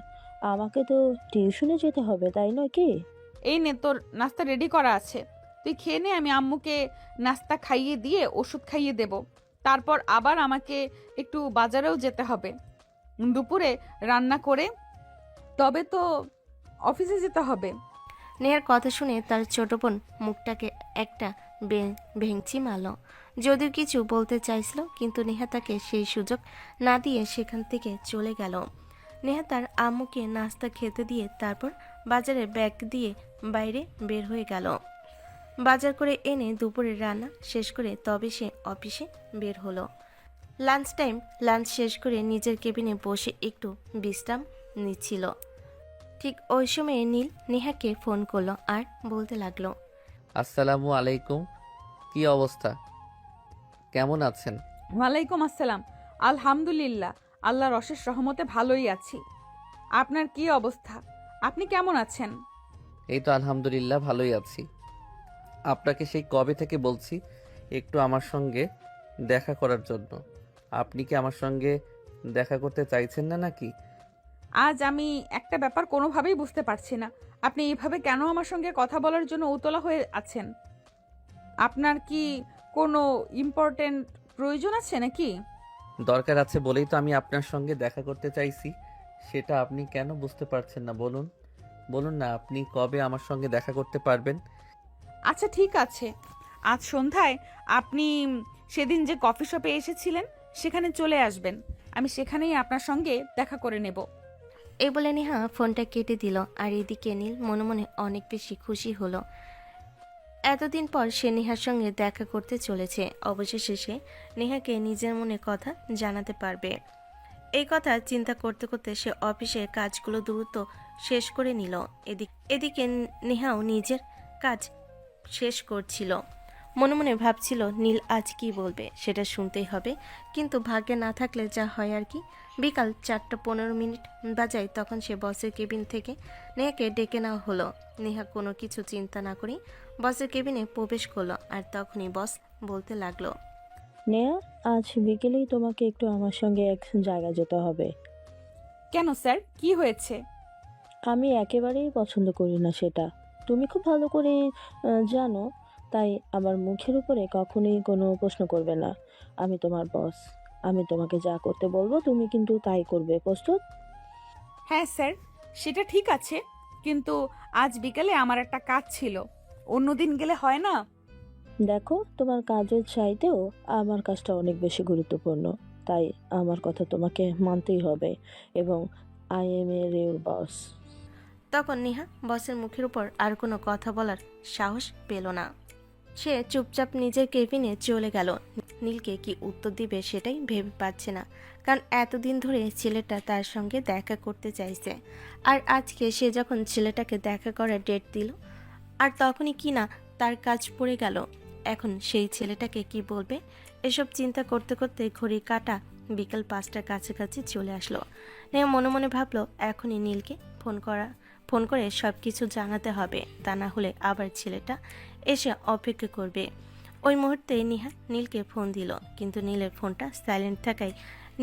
আমাকে তো টিউশনে যেতে হবে, তাই নয় কি? এই নে, তোর নাস্তা রেডি করা আছে, তুই খেয়ে নে। আমি আম্মুকে নাস্তা খাইয়ে দিয়ে ওষুধ খাইয়ে দেব। তারপর আবার আমাকে একটু বাজারেও যেতে হবে দুপুরে রান্না করে, তবে তো অফিসে যেতে হবে। নেহার কথা শুনে তার ছোট বোন মুখটাকে একটা ভেঙচি মারল। যদিও কিছু বলতে চাইছিল, কিন্তু নেহা তাকে সেই সুযোগ না দিয়ে সেখান থেকে চলে গেল। নেহা তার আম্মুকে নাস্তা খেতে দিয়ে তারপর বাজারে ব্যাগ দিয়ে বাইরে বের হয়ে গেল। বাজার করে এনে দুপুরের রান্না শেষ করে তবে সে অফিসে বের হলো। লাঞ্চ টাইম, লাঞ্চ শেষ করে নিজের কেবিনে বসে একটু বিশ্রাম নিচ্ছিল। ঠিক ওই সময়ে নীল নেহাকে ফোন করলো আর বলতে লাগলো। আসসালামু আলাইকুম, কি অবস্থা, কেমন আছেন? ওয়ালাইকুম আসসালাম। আলহামদুলিল্লাহ, আল্লাহর অশেষ রহমতে ভালোই আছি। আপনার কি অবস্থা? আপনি কেমন আছেন? এই তো আলহামদুলিল্লাহ ভালোই আছি। আপনাকে সেই কবে থেকে বলছি একটু আমার সঙ্গে দেখা করার জন্য। আপনি কি আমার সঙ্গে দেখা করতে চাইছেন না নাকি? আজ আমি একটা ব্যাপার কোনোভাবেই বুঝতে পারছি না। আপনি এইভাবে কেন আমার সঙ্গে কথা বলার জন্য উতলা হয়ে আছেন? আপনার কি কোনো ইম্পর্টেন্ট প্রয়োজন আছে নাকি? দরকার আছে বলেই তো আমি আপনার সঙ্গে দেখা করতে চাইছি। সেটা আপনি কেন বুঝতে পারছেন না বলুন? বলুন না, আপনি কবে আমার সঙ্গে দেখা করতে পারবেন? আচ্ছা ঠিক আছে, আজ সন্ধ্যায় আপনি সেদিন যে কফি শপে এসেছিলেন সেখানে চলে আসবেন। আমি সেখানেই আপনার সঙ্গে দেখা করে নেব। এই বলে নেহা ফোনটা কেটে দিল, আর এদিকে নীল মনে মনে অনেক বেশি খুশি হলো। এতদিন পর সে নেহার সঙ্গে দেখা করতে চলেছে। অবশেষে সে নেহাকে নিজের মনে কথা জানাতে পারবে। এই কথা চিন্তা করতে করতে সে অফিসের কাজগুলো দ্রুত শেষ করে নিল। এদিকে নেহাও নিজের কাজ শেষ করছিল। মনে মনে ভাবছিল নীল আজ কি বলবে সেটা শুনতেই হবে, কিন্তু ভাগ্যে না থাকলে যা হয় আর কি। বিকাল 4:15 বাজায় তখন সে বসের কেবিন থেকে নেহাকে ডেকে নেওয়া হলো। নেহা কোনো কিছু চিন্তা না করে বসের কেবিনে প্রবেশ করলো, আর তখনই বস বলতে লাগলো। নেয়া, আজ বিকেলেই তোমাকে একটু আমার সঙ্গে এক জায়গায় যেতে হবে। কেন স্যার, কি হয়েছে? আমি একেবারেই পছন্দ করি না সেটা, তুমি খুব ভালো করে জানো। তাই আমার মুখের উপরে কখনোই কোনো প্রশ্ন করবে না। আমি তোমার বস, আমি তোমাকে যা করতে বলবো তুমি কিন্তু তাই করবে। প্রস্তুত? হ্যাঁ স্যার, সেটা ঠিক আছে, কিন্তু আজ বিকালে আমার একটা কাজ ছিল, অন্যদিন গেলে হয় না? দেখো, তোমার কাজের চাইতেও আমার কাজটা অনেক বেশি গুরুত্বপূর্ণ, তাই আমার কথা তোমাকে মানতেই হবে, এবং আই এম এ রিয়েল বস। তখন নেহা বসের মুখের উপর আর কোনো কথা বলার সাহস পেল না। সে চুপচাপ নিজের কেবিনে চলে গেল। নীলকে কি উত্তর দিবে সেটাই ভেবে পাচ্ছে না, কারণ এতদিন ধরে ছেলেটা তার সঙ্গে দেখা করতে চাইছে, আর আজকে সে যখন ছেলেটাকে দেখা করার ডেট দিল, আর তখনই কি না তার কাজ পড়ে গেল। এখন সেই ছেলেটাকে কি বলবে, এসব চিন্তা করতে করতে ঘড়ি কাটা বিকাল 5টার কাছাকাছি চলে আসলো। নেহা মনে মনে ভাবলো এখনই নীলকে ফোন করে সব কিছু জানাতে হবে, তা না হলে আবার ছেলেটা এসে অপেক্ষা করবে। ওই মুহূর্তে নেহা নীলকে ফোন দিল, কিন্তু নীলের ফোনটা সাইলেন্ট থাকায়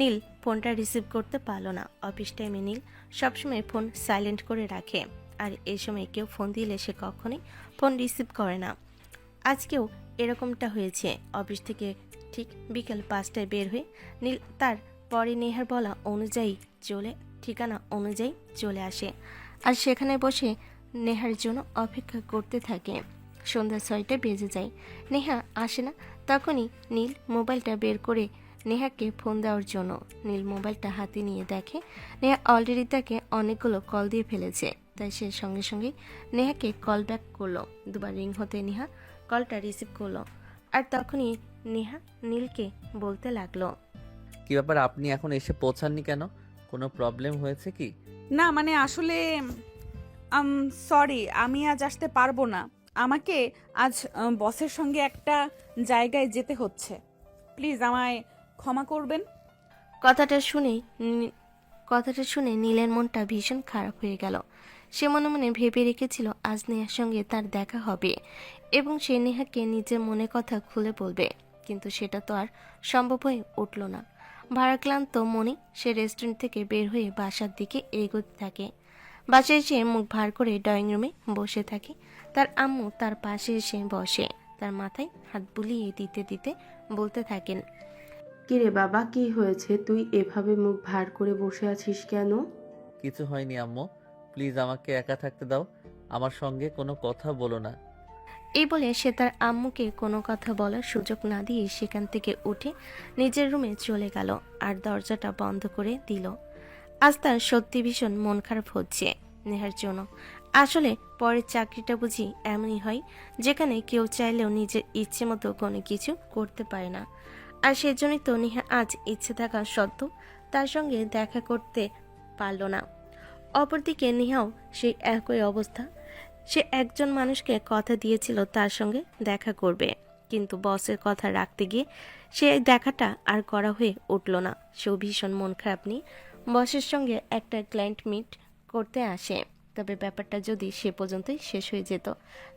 নীল ফোনটা রিসিভ করতে পারলো না। অফিস টাইমে নীল সবসময় ফোন সাইলেন্ট করে রাখে, আর এই সময় কেউ ফোন দিলে সে কখনোই ফোন রিসিভ করে না। আজকেও এরকমটা হয়েছে। অফিস থেকে ঠিক বিকেল 5টায় বের হয়ে নীল তার পরে নেহার বলা অনুযায়ী ঠিকানা অনুযায়ী চলে আসে, আর সেখানে বসে নেহার জন্য অপেক্ষা করতে থাকে। সন্ধ্যা 6টা বেজে যায়, নেহা আসে না। তখনই নীল মোবাইলটা বের করে নেহাকে ফোন দেওয়ার জন্য। নীল মোবাইলটা হাতে নিয়ে দেখে নেহা অলরেডি তাকে অনেকগুলো কল দিয়ে ফেলেছে। তাই সে সঙ্গে সঙ্গে নেহাকে কল ব্যাক করলো। দুবার রিং হতে নেহা কলটা রিসিভ করলো। আর তখনই নেহা নীলকে বলতে লাগলো, কি ব্যাপার, আপনি এখন এসে পৌঁছাননি কেন? কোনো প্রবলেম হয়েছে কি? না মানে আসলে সরি, আমি আজ আসতে পারবো না। আমাকে আজ বসের সঙ্গে একটা জায়গায় যেতে হচ্ছে। প্লিজ আমায় ক্ষমা করবেন। কথাটা শুনে নীলের মনটা ভীষণ খারাপ হয়ে গেল। সে মনে মনে ভেবে রেখেছিল আজ নেহার সঙ্গে তার দেখা হবে এবং সে নেহাকে নিজের মনে কথা খুলে বলবে, কিন্তু সেটা তো আর সম্ভব হয়ে উঠল না। ভারাক্লান্ত মনে সে রেস্টুরেন্ট থেকে বের হয়ে বাসার দিকে এগোতে থাকে। বাসায় এসে মুখ ভার করে ড্রয়িং রুমে বসে থাকে। তার আম্মু তার পাশে এসে বসে, তার মাথায় হাত বুলিয়ে দিতে দিতে বলতে থাকেন, কিরে বাবা, কি হয়েছে? তুই এভাবে মুখ ভার করে বসে আছিস কেন? কিছু হয়নি আম্মু, প্লিজ আমাকে একা থাকতে দাও, আমার সঙ্গে কোনো কথা বলো না। এই বলে সে তার আম্মুকে কোনো কথা বলার সুযোগ না দিয়ে সেখান থেকে উঠে নিজের রুমে চলে গেল আর দরজাটা বন্ধ করে দিল। আজ তার সত্যি ভীষণ মন খারাপ হচ্ছে নেহার জন্য। আসলে পরের চাকরিটা বুঝি এমনই হয়, যেখানে কেউ চাইলেও নিজের ইচ্ছে মতো কোনো কিছু করতে পারে না। আর সেজন্যই তো নেহা আজ ইচ্ছে থাকা সত্ত্বেও তার সঙ্গে দেখা করতে পারল না। অপরদিকে নেহাও সেই একই অবস্থা। সে একজন মানুষকে কথা দিয়েছিল তার সঙ্গে দেখা করবে, কিন্তু বসের কথা রাখতে গিয়ে সে দেখাটা আর করা হয়ে উঠল না। সেও ভীষণ মন খারাপ নিয়ে বসের সঙ্গে একটা ক্লায়েন্ট মিট করতে আসে। তবে ব্যাপারটা যদি সে পর্যন্তই শেষ হয়ে যেত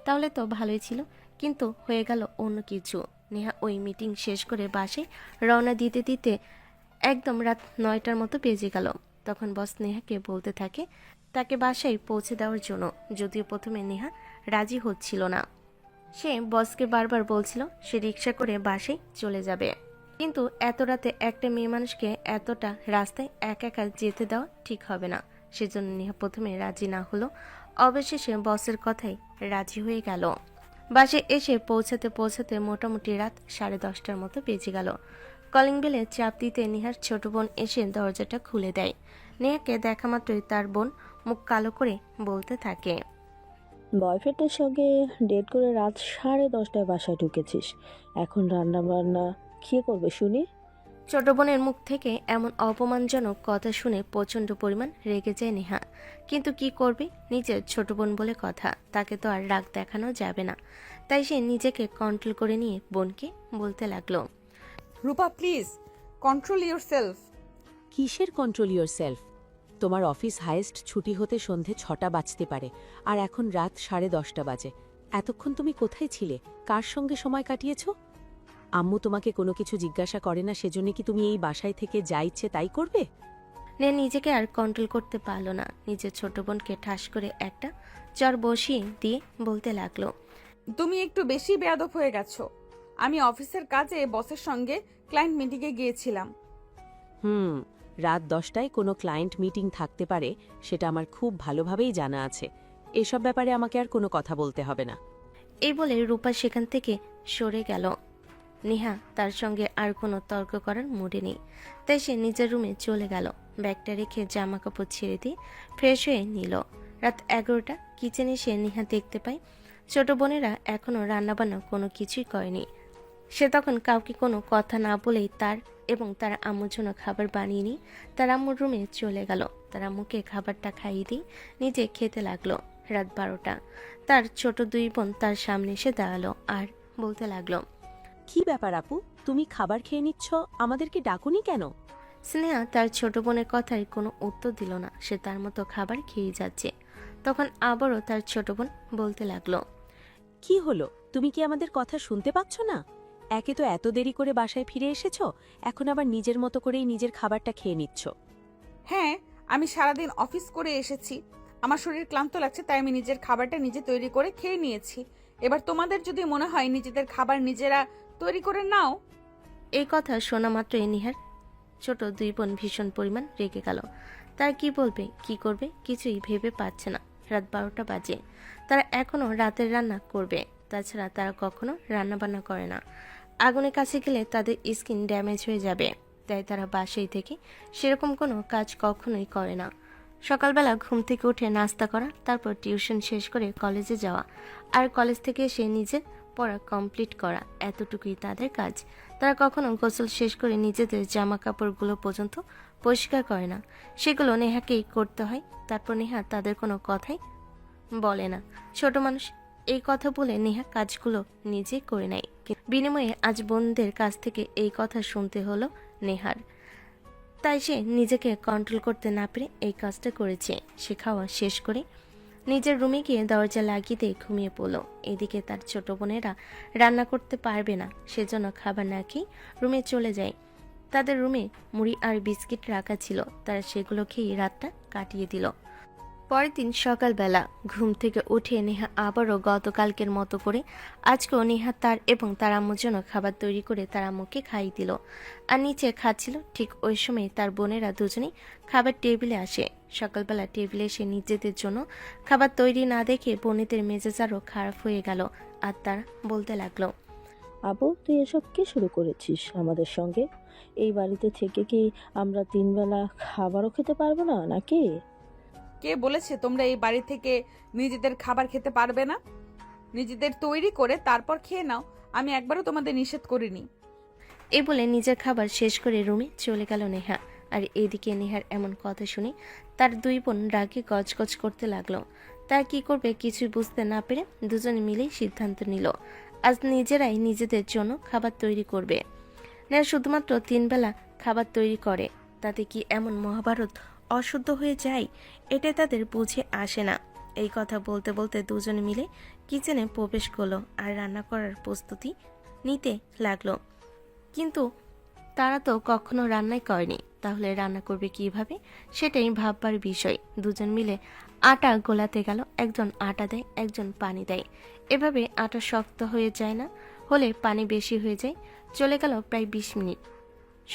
তাহলে তো ভালোই ছিল, কিন্তু হয়ে গেল অন্য কিছু। নেহা ওই মিটিং শেষ করে বাসে রওনা দিতে দিতে একদম রাত 9টার মতো বেজে গেল। তখন বস নেহাকে বলতে থাকে তাকে বাসায় পৌঁছে দেওয়ার জন্য, যদিও প্রথমে নেহা রাজি হচ্ছিল না। সে বসকে বারবার বলছিল সে রিক্সা করে বাসায় চলে যাবে, কিন্তু এত রাতে একটা মেয়ে মানুষকে এতটা রাস্তায় একা একা যেতে দেওয়া ঠিক হবে না। সেজন্য নেহা প্রথমে রাজি না হলো, অবশেষে বসের কথাই রাজি হয়ে গেল। বাসে এসে পৌঁছাতে পৌঁছাতে মোটামুটি রাত 10:30টার মতো বেজে গেল। কলিং বেলে চাপ দিতে নেহার ছোট বোন এসে দরজাটা খুলে দেয়। নেহাকে দেখা মাত্রই তার বোন মুখ কালো করে বলতে থাকে, বয়ফ্রেন্ডের সঙ্গে ডেট করে রাত 10:30টায় বাসায় ঢুকেছিস, এখন রান্না বান্না কে করবে শুনি? ছোট বোনের মুখ থেকে এমন অপমানজনক কথা শুনে প্রচণ্ড পরিমাণ রেগে যায় নেহা। কিন্তু কি করবে, নিজের ছোট বোন বলে কথা, তাকে তো আর রাগ দেখানো যাবে না। তাই সে নিজেকে কন্ট্রোল করে নিয়ে বোনকে বলতে লাগলো, রূপা প্লিজ কন্ট্রোল ইউর সেলফ। কিসের কন্ট্রোল ইয়োর সেলফ? তোমার অফিস হাইয়েস্ট ছুটি হতে সন্ধে 6টা বাজতে পারে, আর এখন রাত 10:30 বাজে। এতক্ষণ তুমি কোথায় ছিলে? কার সঙ্গে সময় কাটিয়েছ? আম্মু তোমাকে কোনো কিছু জিজ্ঞাসা করে না, সেজন্য কি তুমি এই বাসায় থেকে যা ইচ্ছে তাই করবে? নেহা নিজেকে আর কন্ট্রোল করতে পারলো না, নিজের ছোট বোনকে ঠাস করে একটা চর বসিয়ে দিয়ে বলতে লাগলো, তুমি একটু বেশি বেয়াদব হয়ে গেছো। আমি অফিসের কাজে বসের সঙ্গে ক্লায়েন্ট মিটিংয়ে গিয়েছিলাম। রাত 10টায় কোনো ক্লায়েন্ট মিটিং থাকতে পারে, সেটা আমার খুব ভালোভাবেই জানা আছে। এসব ব্যাপারে আমাকে আর কোনো কথা বলতে হবে না। এই বলে রূপা সেখান থেকে সরে গেল। নেহা তার সঙ্গে আর কোনো তর্ক করার মুডে নেই, তাই সে নিজের রুমে চলে গেল। ব্যাগটা রেখে জামা কাপড় ছেড়ে দিয়ে ফ্রেশ হয়ে নিল। রাত 11টা কিচেনে এসে নেহা দেখতে পায় ছোট বোনেরা এখনও রান্নাবান্না কোনো কিছুই করেনি। সে তখন কাউকে কোনো কথা না বলেই তার এবং তার আম্মুর জন্য খাবার বানিয়ে নিয়ে তার আম্মুর রুমে চলে গেল। তার আম্মুকে খাবারটা খাইয়ে দিয়ে নিজে খেতে লাগলো। রাত 12টা তার ছোট দুই বোন তার সামনে এসে দাঁড়ালো আর বলতে লাগলো, কি ব্যাপার আপু, তুমি খাবার খেয়ে নিচ্ছ, আমাদেরকে ডাকুনি কেন? স্নেহা তার ছোট বোনের কথায় কোনো উত্তর দিল না, সে তার মতো খাবার খেয়ে যাচ্ছে। তখন আবারও তার ছোট বোন বলতে লাগলো, কি হলো, তুমি কি আমাদের কথা শুনতে পাচ্ছ না? একে তো এত দেরি করে বাসায় ফিরে এসেছো, এখন আবার নিজের মতো করেই নিজের খাবারটা খেয়ে নিচ্ছ। হ্যাঁ, আমি সারাদিন অফিস করে এসেছি, আমার শরীর ক্লান্ত লাগছে, তাই আমি নিজের খাবারটা নিজে তৈরি করে খেয়ে নিয়েছি। এবার তোমাদের যদি মনে হয় নিজেদের খাবার নিজেরা তৈরি করে নাও। এই কথা শোনা মাত্রই নিহার ছোট দুই বোন ভীষণ পরিমাণ রেগে গেল। তারা কি বলবে কি করবে কিছুই ভেবে পাচ্ছে না। রাত 12টা বাজে, তারা এখনো রাতের রান্না করবে। তাছাড়া তারা কখনো রান্না বান্না করে না। আগুনের কাছে গেলে তাদের স্কিন ড্যামেজ হয়ে যাবে, তাই তারা বাসায় থেকে সেরকম কোনো কাজ কখনোই করে না। সকালবেলা ঘুম থেকে উঠে নাস্তা করা, তারপর টিউশন শেষ করে কলেজে যাওয়া, আর কলেজ থেকে এসে নিজের পড়া কমপ্লিট করা, এতটুকুই তাদের কাজ। তারা কখনো গোসল শেষ করে নিজেদের জামা কাপড়গুলো পর্যন্ত পরিষ্কার করে না, সেগুলো নেহাকেই করতে হয়। তারপর নেহা তাদের কোনো কথাই বলে না। ছোট মানুষ এই কথা বলে নেহা কাজগুলো নিজে করে নেয়। বিনিময়ে আজ বোনদের কাছ থেকে এই কথা শুনতে হলো নেহার, তাই সে নিজেকে কন্ট্রোল করতে না পেরে এই কাজটা করেছে। সে খাওয়া শেষ করে নিজের রুমে গিয়ে দরজা লাগিয়ে দিয়ে ঘুমিয়ে পড়ল। এদিকে তার ছোট বোনেরা রান্না করতে পারবে না, সেজন্য খাবার না খেয়ে রুমে চলে যায়। তাদের রুমে মুড়ি আর বিস্কিট রাখা ছিল, তারা সেগুলো খেয়ে রাতটা কাটিয়ে দিল। পরের দিন সকালবেলা ঘুম থেকে উঠে নেহা আবারও গতকালকের মতো করে আজকেও নেহা তার এবং তার আম্মুর জন্য খাবার তৈরি করে তার আম্মুকে খাইয়ে দিল। আর নিচে খাচ্ছিল। ঠিক ওই সময় তার বোনেরা দুজনেই খাবার টেবিলে আসে। সকালবেলা টেবিলে এসে নিজেদের জন্য খাবার তৈরি না দেখে বোনেদের মেজাজ আরও খারাপ হয়ে গেল। আর তারা বলতে লাগলো, আপু তুই এসব কি শুরু করেছিস আমাদের সঙ্গে? এই বাড়িতে থেকে কি আমরা 3 বেলা খাবারও খেতে পারবো না নাকি? কে বলেছে তোমরা এই বাড়ি থেকে নিজেদের খাবার খেতে পারবে না? নিজেদের তৈরি করে তারপর খেয়ে নাও, আমি একবারও তোমাদের নিষেধ করিনি। এই বলে নিজের খাবার শেষ করে রুমে চলে গেল নেহা। আর এদিকে নেহার এমন কথা শুনে তার দুই বোন রাগে গজগজ করতে লাগলো। তার কি করবে কিছুই বুঝতে না পেরে দুজনে মিলেই সিদ্ধান্ত নিল আজ নিজেরাই নিজেদের জন্য খাবার তৈরি করবে। নেহা শুধুমাত্র 3 বেলা খাবার তৈরি করে, তাতে কি এমন মহাভারত অশুদ্ধ হয়ে যায়? এটা তাদের বুঝে আসে না। এই কথা বলতে বলতে দুজনে মিলে কিচেনে প্রবেশ করলো আর রান্না করার প্রস্তুতি নিতে লাগলো। কিন্তু তারা তো কখনো রান্নাই করেনি, তাহলে রান্না করবে কিভাবে সেটাই ভাববার বিষয়। দুজন মিলে আটা গোলাতে গেল, একজন আটা দেয়, একজন পানি দেয়। এভাবে আটা শক্ত হয়ে যায় না, হলে পানি বেশি হয়ে যায়। চলে গেল প্রায় 20 মিনিট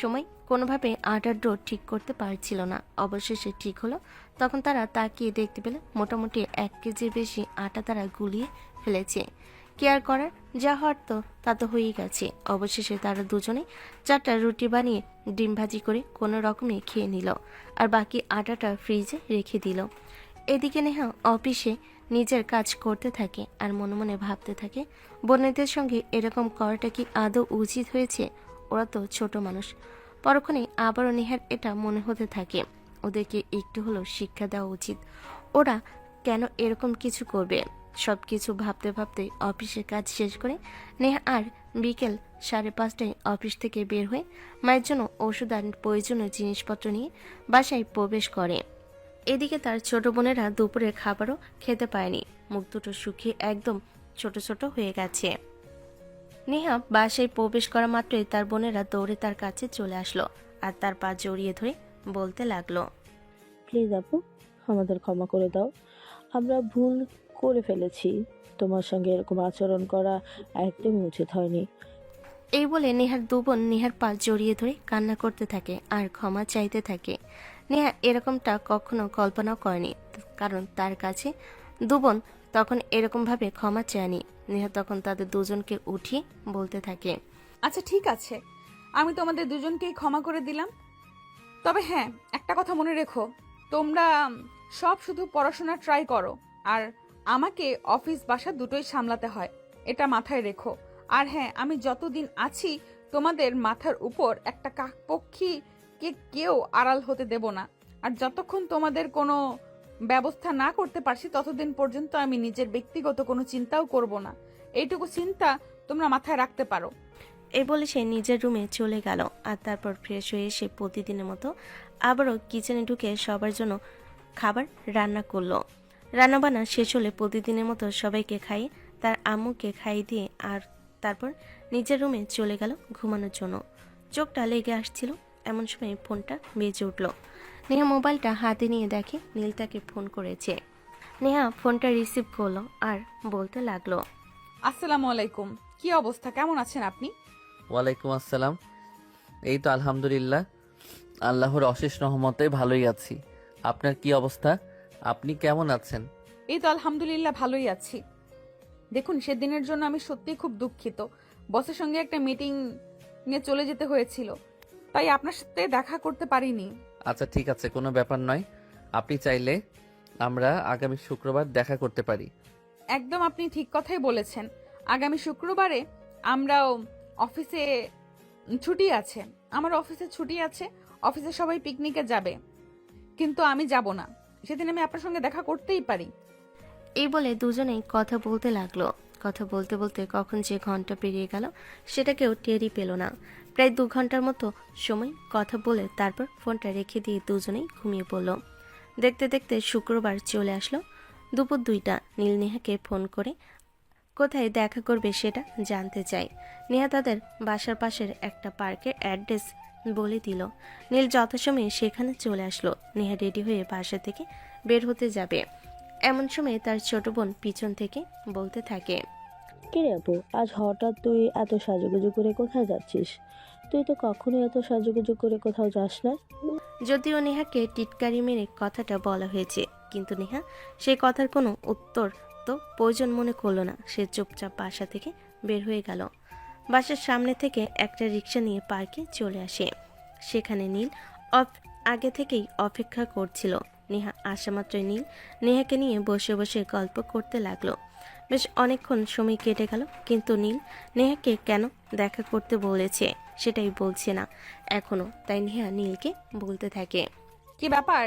সময়, কোনোভাবে আটার ডো ঠিক করতে পারছিল না। অবশেষে ঠিক হলো। তখন তারা তাকিয়ে দেখতে পেল মোটামুটি 1 কেজির বেশি আটা তারা গুলিয়ে ফেলেছে। কেয়ার করার যা হওয়ার তো তা তো হয়েই গেছে। অবশেষে তারা দুজনে 4টা রুটি বানিয়ে ডিম ভাজি করে কোনো রকমে খেয়ে নিল, আর বাকি আটাটা ফ্রিজে রেখে দিল। এদিকে নেহা অফিসে নিজের কাজ করতে থাকে আর মনে মনে ভাবতে থাকে, বোনেদের সঙ্গে এরকম করাটা কি আদৌ উচিত হয়েছে? ওরা তো ছোট মানুষ। পরক্ষণে আবারও নেহার এটা মনে হতে থাকে, ওদেরকে একটু হলেও শিক্ষা দেওয়া উচিত। ওরা কেন এরকম কিছু করবে? সব কিছু ভাবতে ভাবতে অফিসের কাজ শেষ করে নেহা আর বিকেল 5:30টায় অফিস থেকে বের হয়ে মায়ের জন্য ওষুধ আর প্রয়োজনীয় জিনিসপত্র নিয়ে বাসায় প্রবেশ করে। এদিকে তার ছোট বোনেরা দুপুরের খাবারও খেতে পায়নি, মুখ দুটো শুকিয়ে একদম ছোট ছোট হয়ে গেছে। নেহা বাসায় প্রবেশ করা মাত্রই তার বোনেরা দৌড়ে তার কাছে চলে আসলো আর তার পা জড়িয়ে ধরে বলতে লাগলো, প্লিজ আপু আমাদের ক্ষমা করে দাও, আমরা ভুল করে ফেলেছি। তোমার সঙ্গে এরকম আচরণ করা একদমই উচিত হয়নি। এই বলে নেহার দু বোন নেহার পা জড়িয়ে ধরে কান্না করতে থাকে আর ক্ষমা চাইতে থাকে। নেহা এরকমটা কখনো কল্পনাও করেনি, কারণ তার কাছে দু বোন তখন এরকমভাবে ক্ষমা চায়নি। নেহা তখন তাদের দুজনকে উঠিয়ে বলতে থাকে, আচ্ছা ঠিক আছে, আমি তোমাদের দুজনকেই ক্ষমা করে দিলাম। তবে হ্যাঁ, একটা কথা মনে রেখো, তোমরা সব শুধু পড়াশোনা ট্রাই করো, আর আমাকে অফিস বাসা দুটোই সামলাতে হয়, এটা মাথায় রেখো। আর হ্যাঁ, আমি যতদিন আছি তোমাদের মাথার উপর একটা কাকপক্ষীকে কেউ আড়াল হতে দেব না। আর যতক্ষণ তোমাদের কোনো ব্যবস্থা না করতে পারছি ততদিন পর্যন্ত আমি নিজের ব্যক্তিগত কোনো চিন্তাও করব না। এইটুকু চিন্তা তোমরা মাথায় রাখতে পারো। এই বলে সে নিজের রুমে চলে গেল। আর তারপর ফ্রেশ হয়ে এসে প্রতিদিনের মতো আবারও কিচেনে ঢুকে সবার জন্য খাবার রান্না করলো। রান্নাবান্না শেষ হলে প্রতিদিনের মতো সবাইকে খাইয়ে তার আম্মুকে খাইয়ে দিয়ে আর তারপর নিজের রুমে চলে গেল ঘুমানোর জন্য। চোখটা লেগে আসছিল, এমন সময় ফোনটা বেজে উঠল। নেহা মোবাইলটা হাতে নিয়ে দেখে নীল তাকে ফোন করেছে। নেহা ফোনটা রিসিভ করলো আর বলতে লাগলো, আসসালামু আলাইকুম, কি অবস্থা, কেমন আছেন আপনি? ওয়ালাইকুম আসসালাম। এই তো আলহামদুলিল্লাহ, আল্লাহর অশেষ রহমতে ভালোই আছি। আপনার কি অবস্থা? আপনি কেমন আছেন? এই তো আলহামদুলিল্লাহ ভালোই আছি। দেখুন, সেদিনের জন্য আমি সত্যিই খুব দুঃখিত। বসের সঙ্গে একটা মিটিং এ চলে যেতে হয়েছিল, তাই আপনার সাথে দেখা করতে পারিনি। আচ্ছা ঠিক আছে, কোনো ব্যাপার নয়। আপনি চাইলে আমরা আগামী শুক্রবার দেখা করতে পারি। একদম আপনি ঠিক কথাই বলেছেন। আগামী শুক্রবারে আমরাও অফিসে ছুটি আছে, আমার অফিসে ছুটি আছে, অফিসে সবাই পিকনিকে যাবে, কিন্তু আমি যাব না। সেদিন আমি আপনার সঙ্গে দেখা করতেই পারি। এই বলে দুজনেই কথা বলতে লাগলো। কথা বলতে বলতে কখন যে ঘন্টা পেরিয়ে গেল সেটা কেউ টেরই পেল না। প্রায় 2 ঘন্টার মতো সময় কথা বলে তারপর ফোনটা রেখে দিয়ে দুজনেই ঘুমিয়ে পড়ল। দেখতে দেখতে শুক্রবার চলে আসলো। দুপুর 2টা। নীল নেহাকে ফোন করে কোথায় দেখা করবে সেটা জানতে চায়। নেহা তাদের বাসার পাশের একটা পার্কের অ্যাড্রেস বলে দিল। নীল যথাসময়ে সেখানে চলে আসলো। নেহা রেডি হয়ে বাসা থেকে বের হতে যাবে, এমন সময় তার ছোট বোন পিছন থেকে বলতে থাকে, কিরে আপু, আজ হঠাৎ তুই এত সাজুগুজু করে কোথায় যাচ্ছিস? তুই তো কখনোই এত সাজুগুজু করে কোথাও যাস না। যদিও নেহাকে টিটকারি মেরে কথাটা বলা হয়েছে, কিন্তু নেহা সেই কথার কোনো উত্তর তো প্রয়োজন মনে করলো না। সে চুপচাপ বাসা থেকে বের হয়ে গেল। বাসার সামনে থেকে একটা রিক্সা নিয়ে পার্কে চলে আসে। সেখানে নীল আগে থেকেই অপেক্ষা করছিল। নেহা আসামাত্রই নীল নেহাকে নিয়ে বসে বসে গল্প করতে লাগলো। বেশ অনেকক্ষণ সময় কেটে গেল, কিন্তু নীল নেহাকে কেন দেখা করতে বলেছে সেটাই বলছে না এখনো। তাই নেহা নীলকে বলতে থাকে, কি ব্যাপার,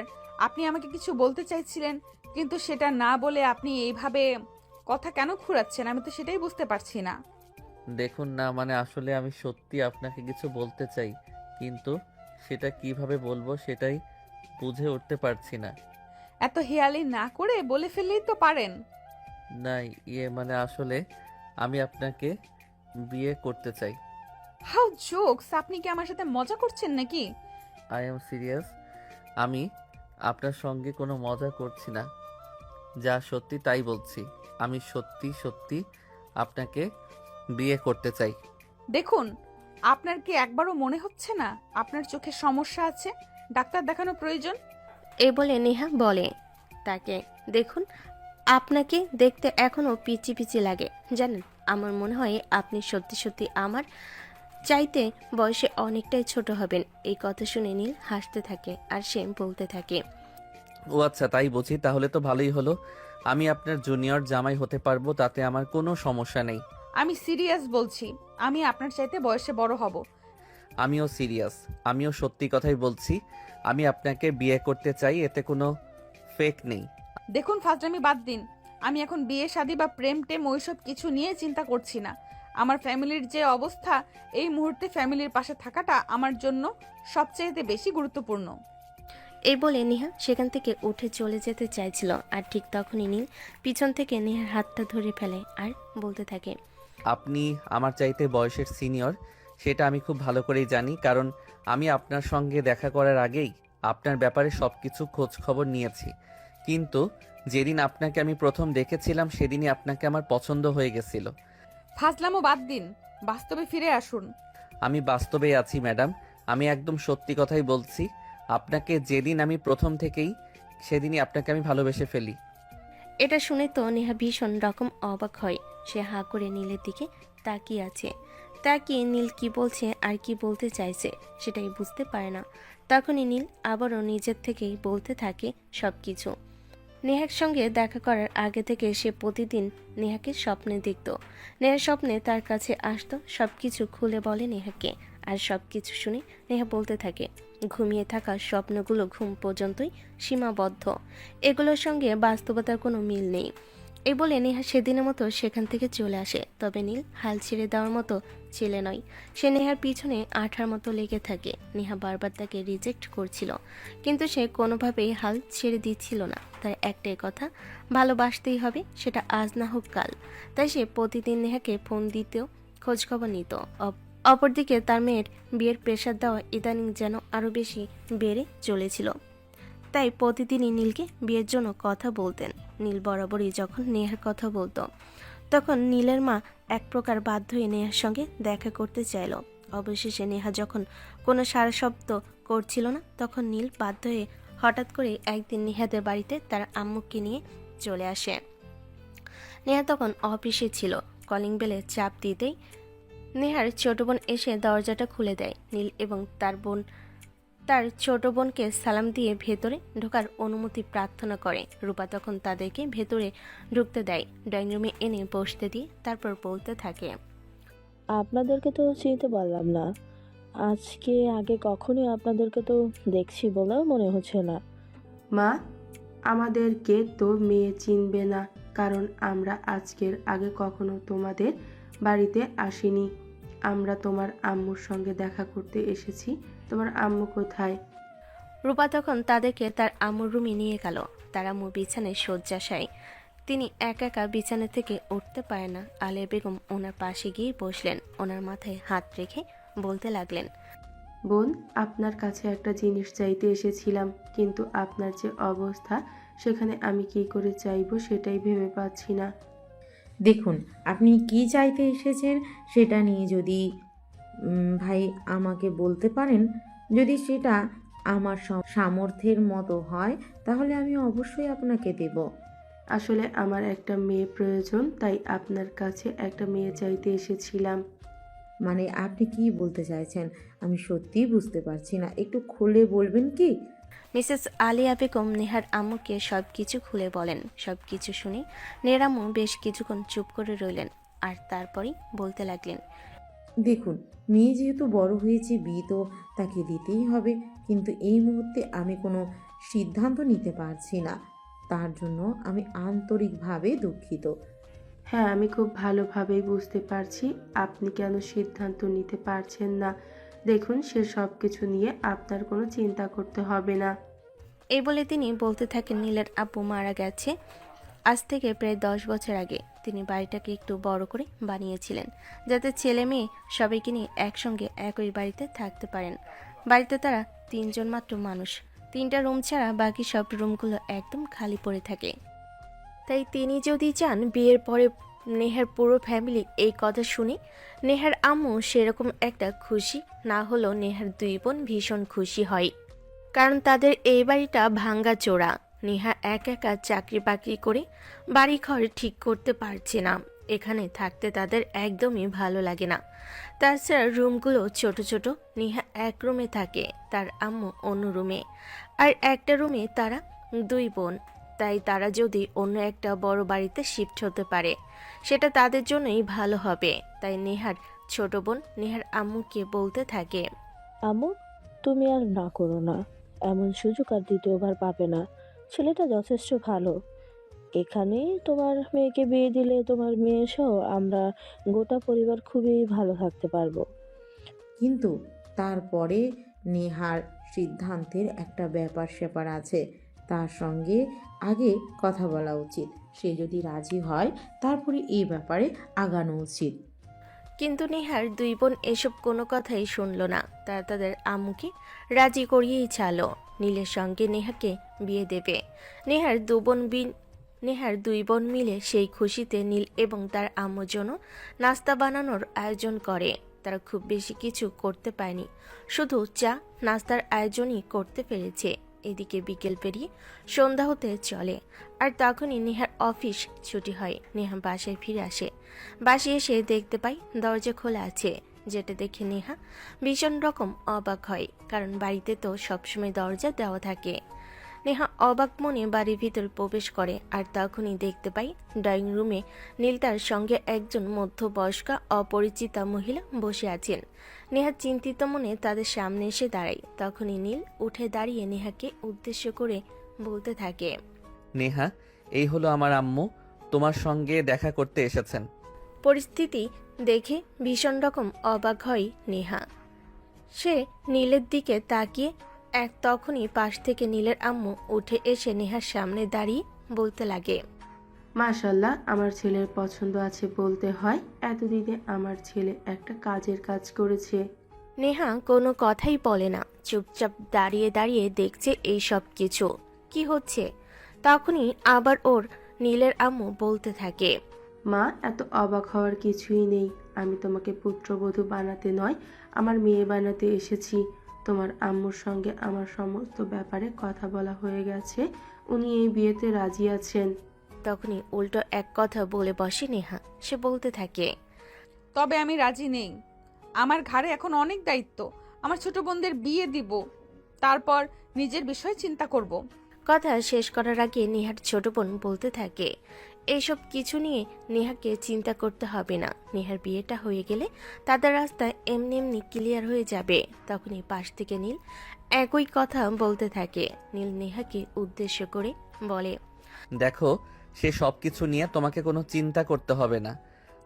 আপনি আমাকে কিছু বলতে চাইছিলেন, কিন্তু সেটা না বলে আপনি এইভাবে কথা কেন ঘুরাচ্ছেন? আমি তো সেটাই বুঝতে পারছি না। দেখুন না, মানে আসলে আমি সত্যি আপনাকে কিছু বলতে চাই, কিন্তু সেটা কিভাবে বলবো সেটাই বুঝে উঠতে পারছি না। এত হেয়ালি না করে বলে ফেললেই তো পারেন। না, মানে আসলে আমি আপনাকে বিয়ে করতে চাই। How jokes! আপনি কি আমার সাথে মজা করছেন নাকি? I am serious. আমি আপনার সঙ্গে কোনো মজা করছি না, যা সত্যি তাই বলছি। আমি সত্যি সত্যি আপনাকে বিয়ে করতে চাই। দেখুন, আপনার কি একবারও মনে হচ্ছে না আপনার চোখে সমস্যা আছে, ডাক্তার দেখানো প্রয়োজন? এই বলে নেহা বলে তাকে, দেখুন আপনাকে দেখতে এখনো পিচি পিচি লাগে। জানেন, আমার মনে হয় আপনি সত্যি সত্যি আমার চাইতে বয়সে অনেকটাই ছোট হবেন। এই কথা শুনে নীল হাসতে থাকে আর সে বলতে থাকে, ও আচ্ছা, তাই বুঝি। তাহলে তো ভালোই হলো। আমি আপনার জুনিয়র জামাই হতে পারবো, তাতে আমার কোনো সমস্যা নেই। আমি সিরিয়াস বলছি, আমি আপনার চাইতে বয়সে বড় হব। আমিও সিরিয়াস, আমিও সত্যি কথাই বলছি। আমি আপনাকে বিয়ে করতে চাই, এতে কোনো ফেক নেই। দেখুন, ফাজলামি বাদ দিন। আমি এখন বিয়ে শাদী বা প্রেম টেম ওইসব কিছু নিয়ে চিন্তা করছি না। আমার ফ্যামিলির যে অবস্থা, এই মুহূর্তে ফ্যামিলির পাশে থাকাটা আমার জন্য সবচেয়ে বেশি গুরুত্বপূর্ণ। এই বলে নেহা সেখান থেকে উঠে চলে যেতে চাইছিল, আর ঠিক তখনই নীল পিছন থেকে নেহার হাতটা ধরে ফেলে আর বলতে থাকে, আপনি আমার চাইতে বয়সের সিনিয়র, সেটা আমি খুব ভালো করেই জানি, কারণ আমি আপনার সঙ্গে দেখা করার আগেই আপনার ব্যাপারে সব কিছু খোঁজ খবর নিয়েছি। কিন্তু যেদিন আপনাকে আমি প্রথম দেখেছিলাম সেদিনই আপনাকে আমার পছন্দ হয়ে গেছিল। ফাজলামো বাদ দিন, বাস্তবে ফিরে আসুন। আমি বাস্তবেই আছি ম্যাডাম, আমি একদম সত্যি কথাই বলছি। আপনাকে যেদিন আমি প্রথম থেকেই, সেদিনই আপনাকে আমি ভালোবেসে ফেলি। এটা শুনে তো নেহা ভীষণ রকম অবাক হয়। সে হাঁ করে নীলের দিকে তাকিয়ে আছে। তাকিয়ে নীল কি বলছে আর কি বলতে চাইছে সেটাই বুঝতে পারে না। তখনই নীল আবারও নিজের থেকেই বলতে থাকে সব কিছু। নেহার সঙ্গে দেখা করার আগে থেকে সে প্রতিদিন নেহাকে স্বপ্নে দেখত। নেহার স্বপ্নে তার কাছে আসতো, সব কিছু খুলে বলে নেহাকে। আর সব কিছু শুনে নেহা বলতে থাকে, ঘুমিয়ে থাকা স্বপ্নগুলো ঘুম পর্যন্তই সীমাবদ্ধ, এগুলোর সঙ্গে বাস্তবতার কোনো মিল নেই। এই বলে নেহা সেদিনের মতো সেখান থেকে চলে আসে। তবে নীল হাল ছেড়ে দেওয়ার মতো ছেলে নয়। সে নেহার পিছনে আঠার মতো লেগে থাকে। নেহা বারবার তাকে রিজেক্ট করছিল, কিন্তু সে কোনোভাবেই হাল ছেড়ে দিচ্ছিল না। তার একটাই কথা, ভালোবাসতেই হবে, সেটা আজ না হোক কাল। তাই সে প্রতিদিন নেহাকে ফোন দিতেও খোঁজখবর নিত। অপরদিকে তার মেয়ের বিয়ের প্রেশার দেওয়া ইদানিং যেন আরও বেশি বেড়ে চলেছিল। তাই প্রতিদিনই নীলকে বিয়ের জন্য কথা বলতেন। নীল বরাবরই যখন নেহার কথা বলতো, তখন নীলের মা এক প্রকার বাধ্য হয়ে নেহার সঙ্গে দেখা করতে চাইল। অবশেষে নেহা যখন কোনো সারা শব্দ করছিল না, তখন নীল বাধ্য হয়ে হঠাৎ করে একদিন নেহাদের বাড়িতে তার আম্মুকে নিয়ে চলে আসে। নেহা তখন অফিসে ছিল। কলিং বেলে চাপ দিতেই নেহার ছোট বোন এসে দরজাটা খুলে দেয়। নীল এবং তার ছোট বোনকে সালাম দিয়ে ভেতরে ঢোকার অনুমতি প্রার্থনা করে। রূপা তখন তাদেরকে ভেতরে ঢুকতে দেয়, ড্রয়িং রুমে এনে বসতে দিয়ে তারপর বলতে থাকে, আপনাদেরকে তো চিনতে পারলাম না। আজকে আগে কখনোই আপনাদেরকে তো দেখছি বলেও মনে হচ্ছে না। মা, আমাদেরকে তো মেয়ে চিনবে না, কারণ আমরা আজকের আগে কখনো তোমাদের বাড়িতে আসিনি। আমরা তোমার আম্মুর সঙ্গে দেখা করতে এসেছি। তোমার আম্মু কোথায়? রূপা তখন তাদেরকে তার আম্মুর রুমে নিয়ে গেল। তার আম্মু বিছানায় শয্যাশায়ী। তিনি একা একা বিছানা থেকে উঠতে পারে না। আলিয়া বেগম ওনার পাশে গিয়ে বসলেন, ওনার মাথায় হাত রেখে বলতে লাগলেন, বোন, আপনার কাছে একটা জিনিস চাইতে এসেছিলাম, কিন্তু আপনার যে অবস্থা সেখানে আমি কি করে চাইবো সেটাই ভেবে পাচ্ছি না। দেখুন, আপনি কি চাইতে এসেছেন সেটা নিয়ে যদি ভাই আমাকে বলতে পারেন, যদি সেটা আমার সামর্থ্যের মতো হয় তাহলে আমি অবশ্যই আপনাকে দেব। আসলে আমার একটা মেয়ে প্রয়োজন, তাই আপনার কাছে একটা মেয়ে চাইতে এসেছিলাম। মানে আপনি কি বলতে চাইছেন আমি সত্যিই বুঝতে পারছি না, একটু খুলে বলবেন কি? মিসেস আলিয়া বেগম নেহার আম্মুকে সবকিছু খুলে বলেন। সবকিছু শুনে নেহার আম্মু বেশ কিছুক্ষণ চুপ করে রইলেন, আর তারপরই বলতে লাগলেন, দেখুন, মেয়ে যেহেতু বড় হয়েছে, বিয়ে তো তাকে দিতেই হবে, কিন্তু এই মুহূর্তে আমি কোনো সিদ্ধান্ত নিতে পারছি না। তার জন্য আমি আন্তরিকভাবে দুঃখিত। হ্যাঁ, আমি খুব ভালোভাবেই বুঝতে পারছি আপনি কেন সিদ্ধান্ত নিতে পারছেন না। দেখুন, সে সব কিছু নিয়ে আপনার কোনো চিন্তা করতে হবে না। এই বলে তিনি বলতে থাকেন, নীলের আব্বু মারা গেছে আজ থেকে প্রায় 10 বছর আগে। তিনি বাড়িটাকে একটু বড় করে বানিয়েছিলেন, যাতে ছেলে মেয়ে সবাইকে নিয়ে একসঙ্গে একই বাড়িতে থাকতে পারেন। বাড়িতে তারা 3 জন মাত্র মানুষ। 3টা রুম ছাড়া বাকি সব রুমগুলো একদম খালি পড়ে থাকে। তাই তিনি যদি চান বিয়ের পরে নেহার পুরো ফ্যামিলি এই কথা শুনে নেহার আম্মু সেরকম একটা খুশি না হলেও নেহার 2 বোন ভীষণ খুশি হয়, কারণ তাদের এই বাড়িটা ভাঙ্গা চোরা। নেহা একা একা চাকরি বাকরি করে বাড়ি ঘর ঠিক করতে পারছে না। এখানে থাকতে তাদের একদমই ভালো লাগে না। তাছাড়া রুমগুলো ছোট ছোট। নেহা এক রুমে থাকে, তার আম্মু অন্য রুমে, আর একটা রুমে তারা 2 বোন। তাই তারা যদি অন্য একটা বড় বাড়িতে শিফট হতে পারে সেটা তাদের জন্যই ভালো হবে। তাই নেহার ছোট বোন নেহার আম্মুকে বলতে থাকে, আম্মু, তুমি আর না করো না, এমন সুযোগ আর দ্বিতীয়বার পাবে না। ছেলেটা যথেষ্ট ভালো। এখানেই তোমার মেয়েকে বিয়ে দিলে তোমার মেয়ে সহ আমরা গোটা পরিবার খুবই ভালো থাকতে পারবো। কিন্তু তারপরে নেহার সিদ্ধান্তের একটা ব্যাপার স্যাপার আছে, তার সঙ্গে আগে কথা বলা উচিত। সে যদি রাজি হয় তারপরে এই ব্যাপারে আগানো উচিত। কিন্তু নেহার 2 বোন এসব কোনো কথাই শুনল না। তারা তাদের আম্মুকে রাজি করিয়েই ছাড়লো নীলের সঙ্গে নেহাকে বিয়ে দেবে। নেহার 2 বোন মিলে সেই খুশিতে নীল এবং তার আম্মুর জন্য নাস্তা বানানোর আয়োজন করে। তারা খুব বেশি কিছু করতে পারেনি, শুধু চা নাস্তার আয়োজনই করতে পেরেছে। এদিকে বিকেল পেরিয়ে সন্ধ্যা হতে চলে, আর তখনই নেহার অফিস ছুটি হয়। নেহা বাসায় ফিরে আসে। বাসায় এসে দেখতে পাই দরজা খোলা আছে, যেটা দেখে নেহা ভীষণ রকম অবাক হয়, কারণ বাড়িতে তো সবসময় দরজা দেওয়া থাকে। নেহা অবাক মনে বাড়ির ভিতর প্রবেশ করে, আর তখনই দেখতে পাই ড্রয়িং রুমে নীল তার সঙ্গে একজন মধ্যবয়স্কা অপরিচিতা মহিলা বসে আছেন। নেহা চিন্তিত মনে তাদের সামনে এসে দাঁড়ায়। তখনই নীল উঠে দাঁড়িয়ে নেহাকে উদ্দেশ্য করে বলতে থাকে, নেহা, এই হলো আমার আম্মু, তোমার সঙ্গে দেখা করতে এসেছেন। পরিস্থিতি দেখে ভীষণ রকম অবাক হয় নেহা। সে নীলের দিকে তাকিয়ে তখনই পাশ থেকে নীলের আম্মু উঠে এসে নেহার সামনে দাঁড়িয়ে বলতে লাগে, মাশাল্লাহ, আমার ছেলের পছন্দ আছে বলতে হয়। এতদিনে আমার ছেলে একটা কাজের কাজ করেছে। নেহা কোনো কথাই বলে না, চুপচাপ দাঁড়িয়ে দাঁড়িয়ে দেখছে এই সব কিছু কি হচ্ছে। তখনই আবার ওর নীলের আম্মু বলতে থাকে, মা, এত অবাক হওয়ার কিছুই নেই। আমি তোমাকে পুত্রবধূ বানাতে নয়, আমার মেয়ে বানাতে এসেছি। তোমার আম্মুর সঙ্গে আমার সমস্ত ব্যাপারে কথা বলা হয়ে গেছে, উনি এই বিয়েতে রাজি আছেন। তখনই উল্টো এক কথা বলে বসে নেহা। সে বলতে থাকে, তবে আমি রাজি নেই। আমার ঘাড়ে এখন অনেক দায়িত্ব। আমার ছোট বোনদের বিয়ে দিব, তারপর নিজের বিষয় চিন্তা করব। কথা শেষ করার আগে নেহার ছোট বোন বলতে থাকে, এইসব কিছু নিয়ে নেহাকে চিন্তা করতে হবে না। নেহার বিয়েটা হয়ে গেলে তাদের রাস্তা এমনি এমনি ক্লিয়ার হয়ে যাবে। তখনই পাশ থেকে নীল একই কথা বলতে থাকে। নীল নেহাকে উদ্দেশ্য করে বলে, দেখো, সে সব কিছু নিয়ে তোমাকে কোনো চিন্তা করতে হবে না।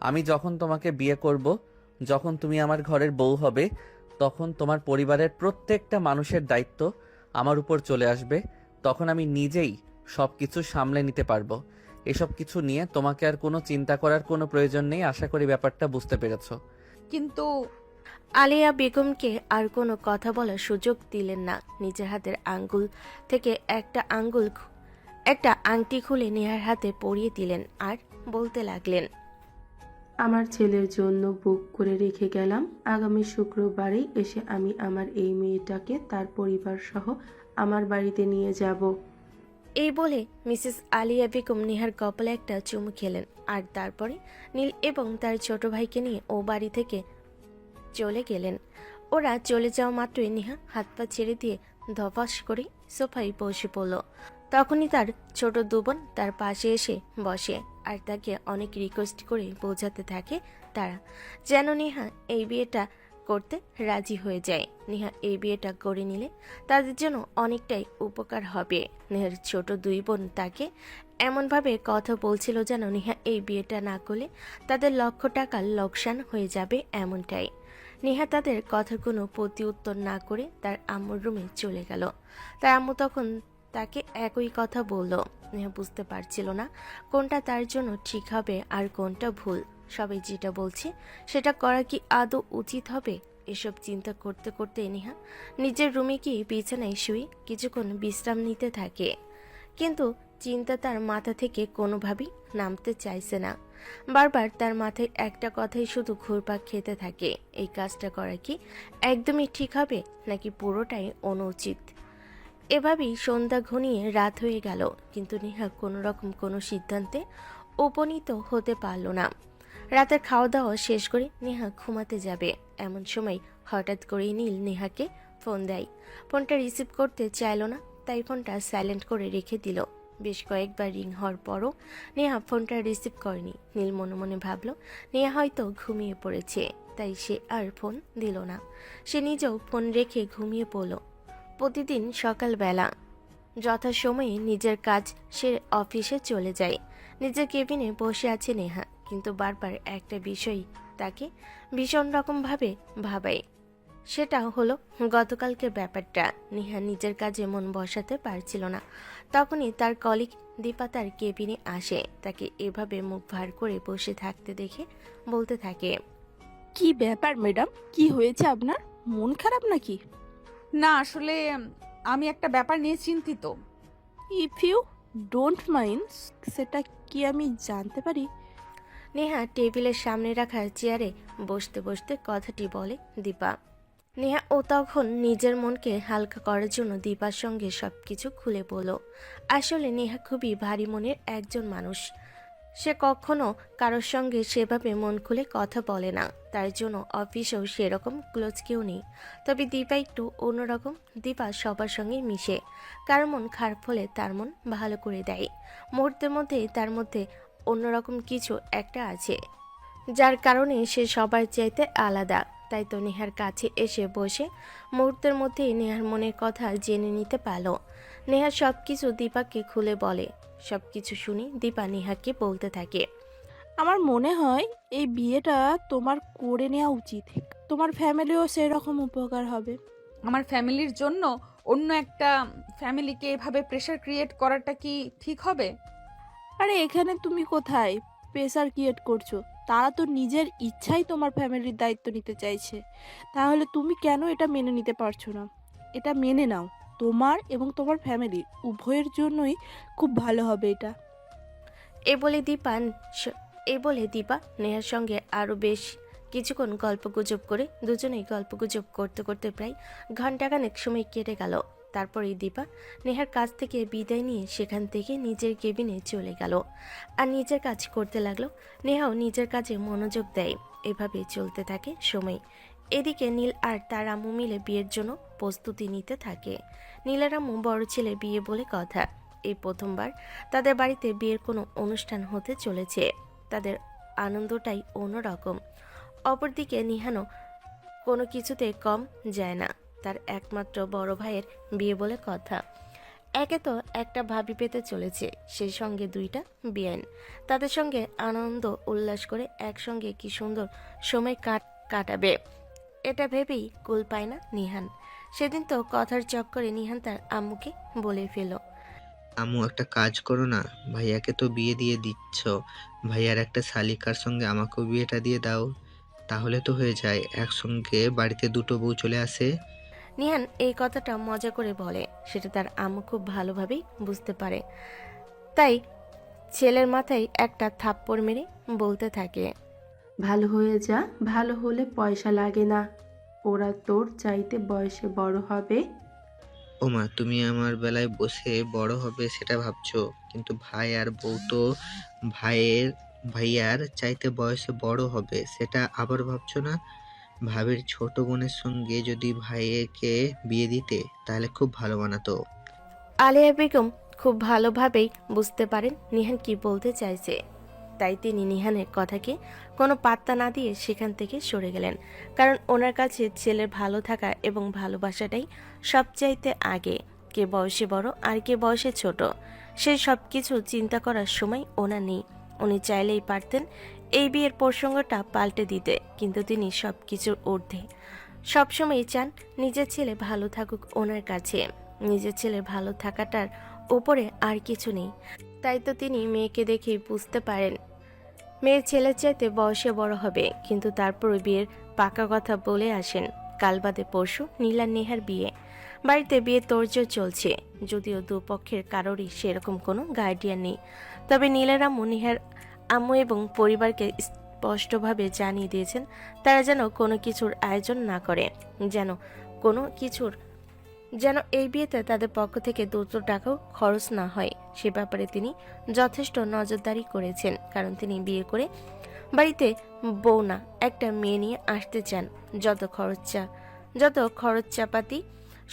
আমি যখন তোমাকে বিয়ে করব, যখন তুমি আমার ঘরের বউ হবে, তখন তোমার পরিবারের প্রত্যেকটা মানুষের দায়িত্ব আমার উপর চলে আসবে। তখন আমি নিজেই সব কিছু সামলে নিতে পারবো। এসব কিছু নিয়ে তোমাকে আর কোনো চিন্তা করার কোনো প্রয়োজন নেই। আশা করি ব্যাপারটা বুঝতে পেরেছো। কিন্তু আলিয়া বেগমকে আর কোনো কথা বলার সুযোগ দিলেন না। নিজের হাতের আঙ্গুল থেকে একটা আংটি খুলে নেহার হাতে পরিয়ে দিলেন আর বলতে লাগলেন, আমার ছেলের জন্য বুক করে রেখে গেলাম। আগামী শুক্রবারেই এসে আমি আমার এই মেয়েটাকে তার পরিবার সহ আমার বাড়িতে নিয়ে যাব। এই বলে মিসেস আলিয়া বেগম নেহার কপালে একটা চুমু খেলেন। আর তারপরে নীল এবং তার ছোট ভাইকে নিয়ে ও বাড়ি থেকে চলে গেলেন। ওরা চলে যাওয়া মাত্রই নেহা হাত পা ছেড়ে দিয়ে ধপাস করে সোফায় বসে পড়ল। তখনই তার ছোট দুবোন তার পাশে এসে বসে আর তাকে অনেক রিকোয়েস্ট করে বোঝাতে থাকে তারা যেন নেহা এই বিয়েটা করতে রাজি হয়ে যায়। নেহা এই বিয়েটা করে নিলে তাদের জন্য অনেকটাই উপকার হবে। নেহার ছোট দুই বোন তাকে এমনভাবে কথা বলছিল যেন নেহা এই বিয়েটা না করলে তাদের লক্ষ টাকার লোকসান হয়ে যাবে এমনটাই। নেহা তাদের কথার কোনো প্রতি উত্তর না করে তার আম্মুর রুমে চলে গেল। তার আম্মু তখন তাকে একই কথা বলল। নেহা বুঝতে পারছিল না কোনটা তার জন্য ঠিক হবে আর কোনটা ভুল। সবাই যেটা বলছে সেটা করা কি আদৌ উচিত হবে? এসব চিন্তা করতে করতে নেহা নিজের রুমে গিয়ে বিছানায় শুয়ে কিছুক্ষণ বিশ্রাম নিতে থাকে। কিন্তু চিন্তা তার মাথা থেকে কোনোভাবেই নামতে চাইছে না। বারবার তার মাথায় একটা কথাই শুধু ঘুরপাক খেতে থাকে, এই কাজটা করা কি একদমই ঠিক হবে নাকি পুরোটাই অনুচিত? এভাবেই সন্ধ্যা ঘনিয়ে রাত হয়ে গেল, কিন্তু নেহা কোনো রকম কোনো সিদ্ধান্তে উপনীত হতে পারল না। রাতের খাওয়া দাওয়া শেষ করে নেহা ঘুমাতে যাবে এমন সময় হঠাৎ করেই নীল নেহাকে ফোন দেয়। ফোনটা রিসিভ করতে চাইল না, তাই ফোনটা সাইলেন্ট করে রেখে দিল। বেশ কয়েকবার রিং হওয়ার পরও নেহা ফোনটা রিসিভ করেনি। নীল মনে মনে ভাবল নেহা হয়তো ঘুমিয়ে পড়েছে, তাই সে আর ফোন দিল না। সে নিজেও ফোন রেখে ঘুমিয়ে পড়ল। প্রতিদিন সকালবেলা যথাসময়ে নিজের কাজ সে অফিসে চলে যায়। নিজের কেবিনে বসে আছে নেহা, কিন্তু বারবার একটা বিষয় তাকে ভীষণ রকমভাবে ভাবায়। সেটা হলো গতকালকের ব্যাপারটা। নেহা নিজের কাজে মন বসাতে পারছিল না। তখনই তার কলিগ দীপা তার কেবিনে আসে। তাকে এভাবে মুখ ভার করে বসে থাকতে দেখে বলতে থাকে, কি ব্যাপার ম্যাডাম, কি হয়েছে আপনার? মন খারাপ নাকি? না, আসলে আমি একটা ব্যাপার নিয়ে চিন্তিত। ইফ ইউ ডোন্ট মাইন্ড, সেটা কি আমি জানতে পারি? নেহা টেবিলের সামনে রাখা চেয়ারে বসতে বসতে কথাটি বলে দীপা। নেহা ও তখন নিজের মনকে হালকা করার জন্য দীপার সঙ্গে সবকিছু খুলে বলল। আসলে নেহা খুবই ভারী মনের একজন মানুষ। সে কখনো কারোর সঙ্গে সেভাবে মন খুলে কথা বলে না। তার জন্য অফিসেও সেরকম ক্লোজ কেউ নেই। তবে দীপা একটু অন্যরকম। দীপা সবার সঙ্গে মিশে, কার মন খারাপ হলে তার মন ভালো করে দেয়। মুহূর্তের মধ্যে তার মধ্যে অন্যরকম কিছু একটা আছে, যার কারণে সে সবার চাইতে আলাদা। তাই তো নেহার কাছে এসে বসে মুহূর্তের মধ্যেই নেহার মনের কথা জেনে নিতে পারল। নেহা সব কিছু দীপাকে খুলে বলে। সব কিছু শুনে দীপা নেহাকে বলতে থাকে, আমার মনে হয় এই বিয়েটা তোমার করে নেওয়া উচিত। তোমার ফ্যামিলিও সেরকম উপকার হবে। আমার ফ্যামিলির জন্য অন্য একটা ফ্যামিলিকে এভাবে প্রেশার ক্রিয়েট করাটা কি ঠিক হবে? আরে এখানে তুমি কোথায় প্রেসার ক্রিয়েট করছো? তারা তো নিজের ইচ্ছাই তোমার ফ্যামিলির দায়িত্ব নিতে চাইছে, তাহলে তুমি কেন এটা মেনে নিতে পারছো না? এটা মেনে নাও, তোমার এবং তোমার ফ্যামিলি উভয়ের জন্যই খুব ভালো হবে এটা। এ বলে দীপা নেহার সঙ্গে আরো বেশ কিছুক্ষণ গল্পগুজব করে দুজনেই গল্পগুজব করতে করতে প্রায় ঘন্টাখানেক সময় কেটে গেল। তারপরেই দীপা নেহার কাছ থেকে বিদায় নিয়ে সেখান থেকে নিজের কেবিনে চলে গেল আর নিজের কাজ করতে লাগলো। নেহাও নিজের কাজে মনোযোগ দেয়। এভাবে চলতে থাকে সময়। এদিকে নীল আর তার আম্মু মিলে বিয়ের জন্য প্রস্তুতি নিতে থাকে। নীলের আম্মু বড় ছেলে বিয়ে বলে কথা। এই প্রথমবার তাদের বাড়িতে বিয়ের কোনো অনুষ্ঠান হতে চলেছে। তাদের আনন্দটাই অন্যরকম। অপরদিকে নিহানও কোনো কিছুতে কম যায় না। তার একমাত্র বড় ভাইয়ের বিয়ে বলে কথা। একে তো একটা ভাবি পেতে চলেছে, সেই সঙ্গে দুইটা বিয়ান। তাদের সঙ্গে আনন্দ উল্লাস করে একসঙ্গে কি সুন্দর সময় কাটাবে, এটা ভেবেই কুল পায় না নিহান। সেদিন তো কথার চক্করে নিহান তার আম্মুকে বলে ফেল। আম্মু একটা কাজ করো না, ভাইয়াকে তো বিয়ে দিয়ে দিচ্ছ, ভাইয়ার একটা শালিকার সঙ্গে আমাকেও বিয়েটা দিয়ে দাও, তাহলে তো হয়ে যায়, একসঙ্গে বাড়িতে দুটো বউ চলে আসে। নিহান এই কথাটা মজা করে বলে, সেটা তার আম্মু খুব ভালোভাবেই বুঝতে পারে। তাই ছেলের মাথায় একটা থাপ্পড় মেরে বলতে থাকে, ভালো হয়ে যা, ভালো হলে পয়সা লাগে না। ওরা তোর চাইতে বয়সে বড় হবে। ওমা, তুমি আমার বেলায় বসে বড় হবে সেটা ভাবছো, কিন্তু ভাই আর বউ তো ভাইয়ার চাইতে বয়সে বড় হবে সেটা আবার ভাবছো না? ভাবির ছোট বোনের সঙ্গে যদি ভাইকে বিয়ে দিতে তাহলে খুব ভালো মানাতো। আলিয়া বেগম খুব ভালোভাবেই বুঝতে পারেন নিহান কি বলতে চাইছে। তাই তিনি নিহানের কথাকে কোনো পাত্তা না দিয়ে সেখান থেকে সরে গেলেন। কারণ ওনার কাছে ছেলের ভালো থাকা এবং ভালোবাসাটাই সবচাইতে আগে। কে বয়সে বড় আর কে বয়সে ছোট, সে সব কিছু চিন্তা করার সময় ওনার নেই। উনি চাইলেই পারতেন এই বিয়ের প্রসঙ্গটা পাল্টে দিতে, কিন্তু তিনি সব কিছুর ঊর্ধ্বে। সবসময় চান নিজের ছেলে ভালো থাকুক ওনার কাছে। নিজের ছেলের ভালো থাকাটার উপরে আর কিছু নেই। তাই তো তিনি মেয়েকে দেখেই বুঝতে পারেন মেয়ের ছেলের চাইতে বয়সে বড় হবে, কিন্তু তারপর বিয়ের পাকা কথা বলে আসেন। কাল বাদে পরশু নীল আর নেহার বিয়ে। বাড়িতে বিয়ে তোড়জোড় চলছে, যদিও দুপক্ষের কারোরই সেরকম কোনো গার্ডিয়ান নেই। তবে নীলের আম্মু নেহার আম্মু এবং পরিবারকে স্পষ্টভাবে জানিয়ে দিয়েছেন তারা যেন কোনো কিছুর আয়োজন না করে, যেন এই বিয়েতে তাদের পক্ষ থেকে 2 টাকাও খরচ না হয়, সে ব্যাপারে তিনি যথেষ্ট নজরদারি করেছেন। কারণ তিনি বিয়ে করে বাড়িতে বউ না, একটা মেয়ে নিয়ে আসতে চান। যত খরচাপাতি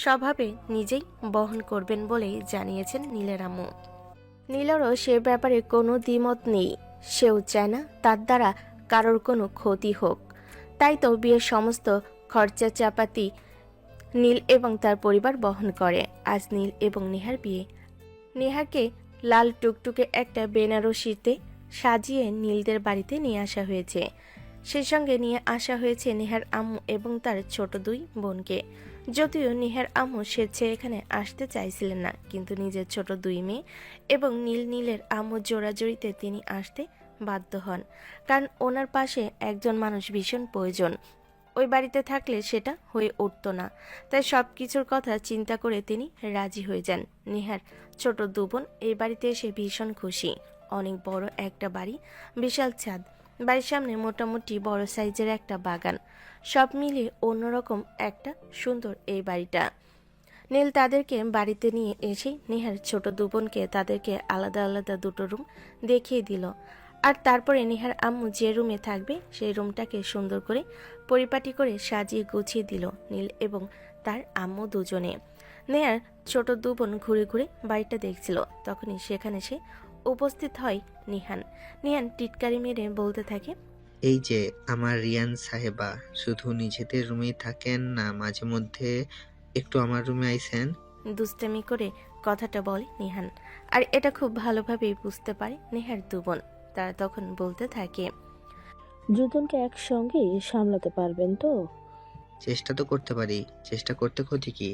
স্বভাবে নিজেই বহন করবেন বলেই জানিয়েছেন নীলের আম্মু। নীলেরও সে ব্যাপারে কোনো দ্বিমত নেই। সেও চায় না তার দ্বারা কারোর কোনো ক্ষতি হোক। তাই তো বিয়ের সমস্ত খরচাপাতি নীল এবং তার পরিবার বহন করে। আজ নীল এবং নেহার বিয়ে। নেহাকে লাল টুকটুকে একটা বেনারসিতে সাজিয়ে নীলদের বাড়িতে নিয়ে আসা হয়েছে। সেই সঙ্গে নিয়ে আসা হয়েছে নেহার আম্মু এবং তার ছোট 2 বোনকে। যদিও নেহার আম্মু স্বেচ্ছায় এখানে আসতে চাইছিলেন না, কিন্তু নিজের ছোট 2 মেয়ে এবং নীলের আম্মু জোড়াজড়িতে তিনি আসতে বাধ্য হন। কারণ ওনার পাশে একজন মানুষ ভীষণ প্রয়োজন। ওই বাড়িতে থাকলে সেটা হয়ে উঠত না। তাই সব কিছুর কথা চিন্তা করে তিনি রাজি হয়ে যান। নেহার ছোট 2 বোন এই বাড়িতে এসে ভীষণ খুশি। অনেক বড় একটা বাড়ি, বিশাল ছাদ, বাড়ির সামনে মোটামুটি বড় সাইজের একটা বাগান, সব মিলিয়ে অন্যরকম একটা সুন্দর এই বাড়িটা। নীল তাদেরকে বাড়িতে নিয়ে এসে নেহার ছোট 2 বোনকে তাদেরকে আলাদা আলাদা 2 রুম দেখিয়ে দিল। আর তারপরে নেহার আম্মু যে রুমে থাকবে সেই রুমটাকে সুন্দর করে পরিপাটি করে সাজিয়ে গুছিয়ে দিল নীল এবং তার আম্মু দুজনে। নেহার ছোট 2 বোন ঘুরে ঘুরে বাড়িটা দেখছিল, তখনই সেখানে সে উপস্থিত হয় নিহান। নিহান টিটকারি মেরে বলতে থাকে, এই যে আমার রিয়ান সাহেবা, শুধু নিজেদের রুমেই থাকেন না, মাঝে মধ্যে একটু আমার রুমে আইসেন। দুষ্টামি করে কথাটা বলে নিহান। আর এটা খুব ভালোভাবেই বুঝতে পারে নেহার 2 বোন। তারা তখন বলতে থাকে, দুজনকে একসঙ্গে সামলাতে পারবেন তো? চেষ্টা তো করতে পারি, চেষ্টা করতে ক্ষতি কি?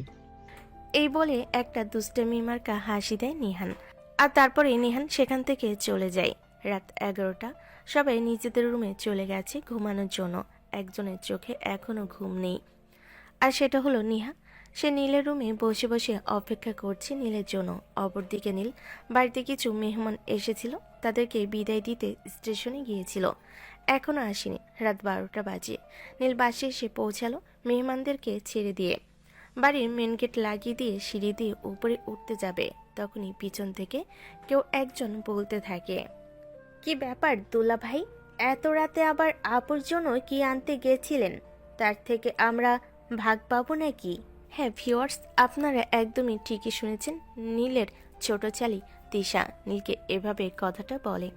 এই বলে একটা দুষ্টামি মার্কা হাসি দেয় নিহান। আর তারপরে নিহান সেখান থেকে চলে যায়। রাত 11টা, সবাই নিজেদের রুমে চলে গেছে ঘুমানোর জন্য। একজনের চোখে এখনো ঘুম নেই, আর সেটা হলো নিহা। সে নীলের রুমে বসে বসে অপেক্ষা করছে নীলের জন্য। অপরদিকে নীল বাড়িতে কিছু মেহমান এসেছিল, তাদেরকে বিদায় দিতে স্টেশনে গিয়েছিল, এখনো আসেনি। রাত 12টা বাজে। নীল বাসে এসে পৌঁছালো মেহমানদেরকে ছেড়ে দিয়ে। বাড়ির মেন গেট লাগিয়ে দিয়ে সিঁড়ি দিয়ে উপরে উঠতে যাবে, তখনই পিছন থেকে কেউ একজন বলতে থাকে, কি ব্যাপার দুলা ভাই, এত রাতে আবার আপুর জন্য কি আনতে গেছিলেন? তার থেকে আমরা ভাগ পাবো নাকি? হ্যাঁ ভিউয়ার্স, আপনারা একদমই ঠিকই শুনেছেন। নীলের ছোট চালি তিশা নীলকে এভাবে কথাটা বলে।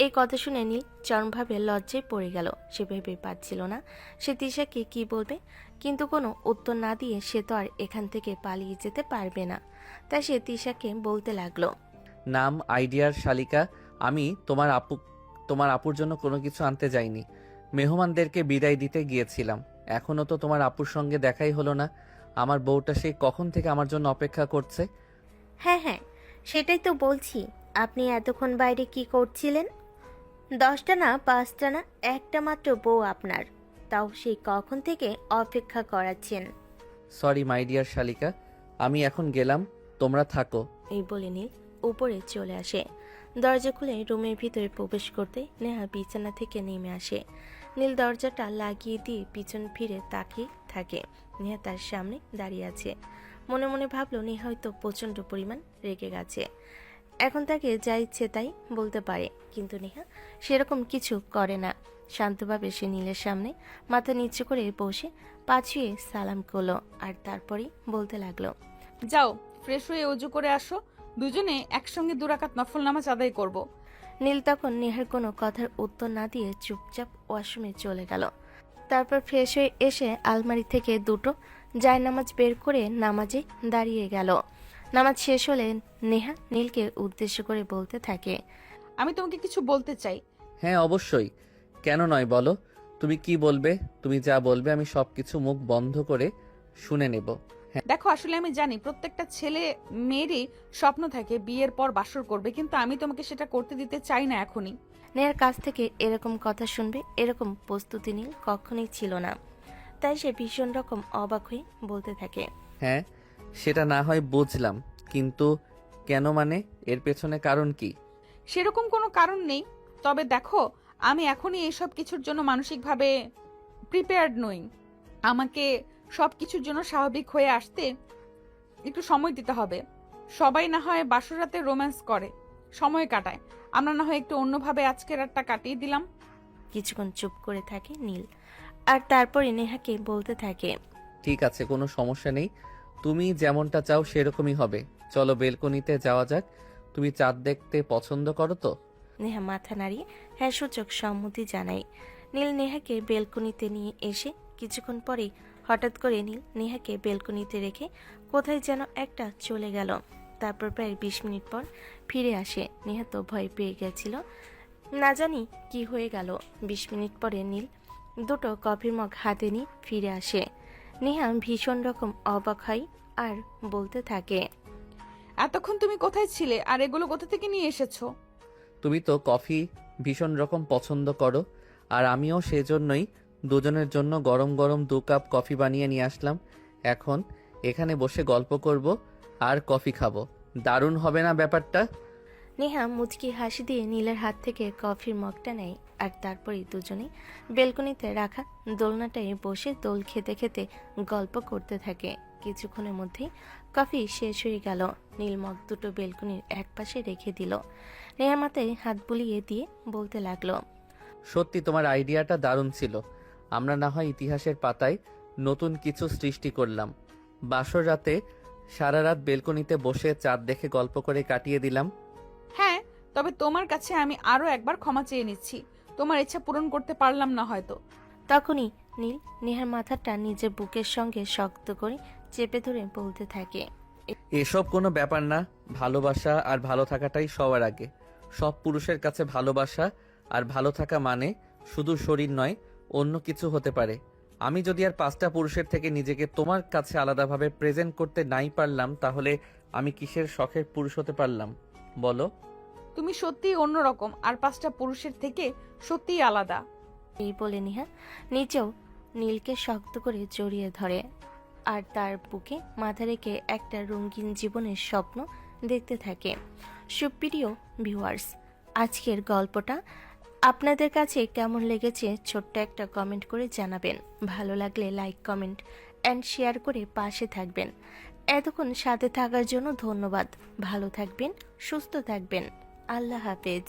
এই কথা শুনে নীল চরমভাবে লজ্জায় পড়ে গেল। সে ভেবে পাচ্ছিল না সে তিশাকে কি বলবে, কিন্তু কোনো উত্তর না দিয়ে সে তো আর এখান থেকে পালিয়ে যেতে পারবে না। তাই সে তিশাকে বলতে লাগলো, নাম আইডিয়ার শালিকা, আমি তোমার আপুর জন্য কোনো কিছু আনতে যাইনি। মেহমানদেরকে বিদায় দিতে গিয়েছিলাম। এখনো তো তোমার আপুর সঙ্গে দেখাই হলো না। আমার বউটা সেই কখন থেকে আমার জন্য অপেক্ষা করছে। হ্যাঁ হ্যাঁ, সেটাই তো বলছি। আপনি এতক্ষণ বাইরে কি করছিলেন? 10টা না 5টা না, একটা মাত্র বউ আপনার, তাও সেই কখন থেকে অপেক্ষা করাচ্ছেন। সরি মাই ডিয়ার শালিকা, আমি এখন গেলাম, তোমরা থাকো। এই বলে নীল উপরে চলে আসে। দরজা খুলে রুমের ভিতরে প্রবেশ করতে নেহা বিছানা থেকে নেমে আসে। নীল দরজাটা লাগিয়ে দিয়ে পিছন ফিরে তাকিয়ে থাকে। নেহা তার সামনে দাঁড়িয়ে আছে। মনে মনে ভাবলো নেহা হয়তো প্রচণ্ড পরিমাণ রেগে গেছে, এখন তাকে যা ইচ্ছে তাই বলতে পারে। কিন্তু নেহা সেরকম কিছু করে না। শান্তভাবে সে নীলের সামনে মাথা নিচু করে বসে পা ছুঁয়ে সালাম করলো, আর তারপরেই বলতে লাগলো, যাও ফ্রেশ হয়ে অজু করে আসো, দুজনে একসঙ্গে 2 রাকাত নফল নামাজ আদায় করব। নীল তখন নেহার কোনো কথার উত্তর না দিয়ে চুপচাপ ওয়াশরুমে চলে গেল। তারপর ফ্রেশ হয়ে এসে আলমারি থেকে 2টো জায়নামাজ বের করে নামাজে দাঁড়িয়ে গেল। নামাজ শেষ হলে নেহা নীলকে উদ্দেশ্য করে বলতে থাকে, আমি তোমাকে কিছু বলতে চাই। হ্যাঁ অবশ্যই, কেন নয় বলো। তুমি কি বলবে? তুমি যা বলবে আমি সবকিছু মুখ বন্ধ করে শুনে নেব। দেখো আসলে আমি জানি প্রত্যেকটা ছেলে মেয়েরই স্বপ্ন থাকে বিয়ের পর বাসর করবে, কিন্তু আমি তোমাকে সেটা করতে দিতে চাই না এখনই। নেহার কাছ থেকে এরকম কথা শুনবে এরকম প্রস্তুতি নীল কখনোই ছিল না। তাই সে ভীষণ রকম অবাক হয়ে বলতে থাকে, হ্যাঁ সেটা না হয় বুঝলাম, কিন্তু কেন মানে এর পেছনে কারণ কি? সেরকম কোনো কারণ নেই, তবে দেখো আমি এখনই এইসব কিছুর জন্য মানসিকভাবে প্রিপেয়ার্ড নই। আমাকে সব কিছুর জন্য স্বাভাবিক হয়ে আসতে একটু সময় দিতে হবে। সবাই না হয় বাসর রাতে রোম্যান্স করে, সময় কাটায়, আমরা না হয় একটু অন্যভাবে আজকের রাতটা কাটিয়ে দিলাম। কিছুক্ষণ চুপ করে থাকে নীল, আর তারপরে নেহাকে বলতে থাকে, ঠিক আছে, কোনো সমস্যা নেই, তুমি যেমনটা চাও সেরকমই হবে। চলো বেলকনিতে যাওয়া যাক। তুমি চাঁদ দেখতে পছন্দ করো তো? নেহা মাথা নাড়িয়ে হ্যাঁ সূচক সম্মতি জানায়। নীল নেহাকে বেলকনিতে নিয়ে এসে কিছুক্ষণ পরেই হঠাৎ করে নীল নেহাকে বেলকনিতে রেখে কোথায় যেন একটা চলে গেল। তারপর প্রায় 20 মিনিট পর ফিরে আসে। নেহা তো ভয় পেয়ে গেছিল, না জানি কি হয়ে গেল। 20 মিনিট পরে নীল 2টো কফির মগ হাতে নিয়ে ফিরে আসে। নেহা ভীষণ রকম অবাক হয় আর বলতে থাকে, এতক্ষণ তুমি কোথায় ছিলে আর এগুলো কোথা থেকে নিয়ে এসেছো? তুমি তো কফি ভীষণ রকম পছন্দ করো, আর আমিও সেজন্যই দুজনের জন্য গরম গরম 2 কাপ কফি বানিয়ে নিয়ে আসলাম। এখন এখানে বসে গল্প করব আর কফি খাবো। দারুণ হবে না ব্যাপারটা? নেহা মুচকি হাসি দিয়ে নীলের হাত থেকে কফির মগটা নেয়, আর তারপরে দুজনেই বেলকনিতে রাখা দোলনাটায় বসে দোল খেতে খেতে গল্প করতে থাকে। কিছুক্ষণের মধ্যেই কফি শেষ হয়ে গেল। নীল মগ 2টো বেলকনির একপাশে রেখে দিল। নেহার মাথায় হাত বুলিয়ে দিয়ে বলতে লাগলো, সত্যি তোমার আইডিয়াটা দারুণ ছিল। আমরা না হয় ইতিহাসের পাতায় নতুন কিছু সৃষ্টি করলাম। বাসর রাতে সারা রাত বেলকনিতে বসে চাঁদ দেখে গল্প করে কাটিয়ে দিলাম। হ্যাঁ, তবে তোমার কাছে আমি আরো একবার ক্ষমা চেয়ে নিচ্ছি, তোমার ইচ্ছা পূরণ করতে পারলাম না হয়তো। তখনই নীল নেহার মাথাটা নিজের বুকের সঙ্গে শক্ত করে চেপে ধরে বলতে থাকে, এসব কোনো ব্যাপার না, ভালোবাসা আর ভালো থাকাটাই সবার আগে। সব পুরুষের কাছে ভালোবাসা আর ভালো থাকা মানে শুধু শরীর নয়, অন্য কিছু হতে পারে। আমি যদি আর 5টা পুরুষের থেকে নিজেকে তোমার কাছে আলাদাভাবে প্রেজেন্ট করতে নাই পারলাম, তাহলে আমি কিসের শখের পুরুষ হতে পারলাম বলো? তুমি সত্যিই অন্যরকম, আর 5টা পুরুষের থেকে সত্যিই আলাদা। এই বলে নেহা নিজেও নীলকে শক্ত করে জড়িয়ে ধরে, আর তার বুকে মাথা রেখে একটা রঙিন জীবনের স্বপ্ন দেখতে থাকে। সুপ্রিয় ভিউয়ার্স, আজকের গল্পটা আপনাদের কাছে কেমন লেগেছে ছোট্ট একটা কমেন্ট করে জানাবেন। ভালো লাগলে লাইক কমেন্ট অ্যান্ড শেয়ার করে পাশে থাকবেন। এতক্ষণ সাথে থাকার জন্য ধন্যবাদ। ভালো থাকবেন, সুস্থ থাকবেন। আল্লাহ হাফেজ।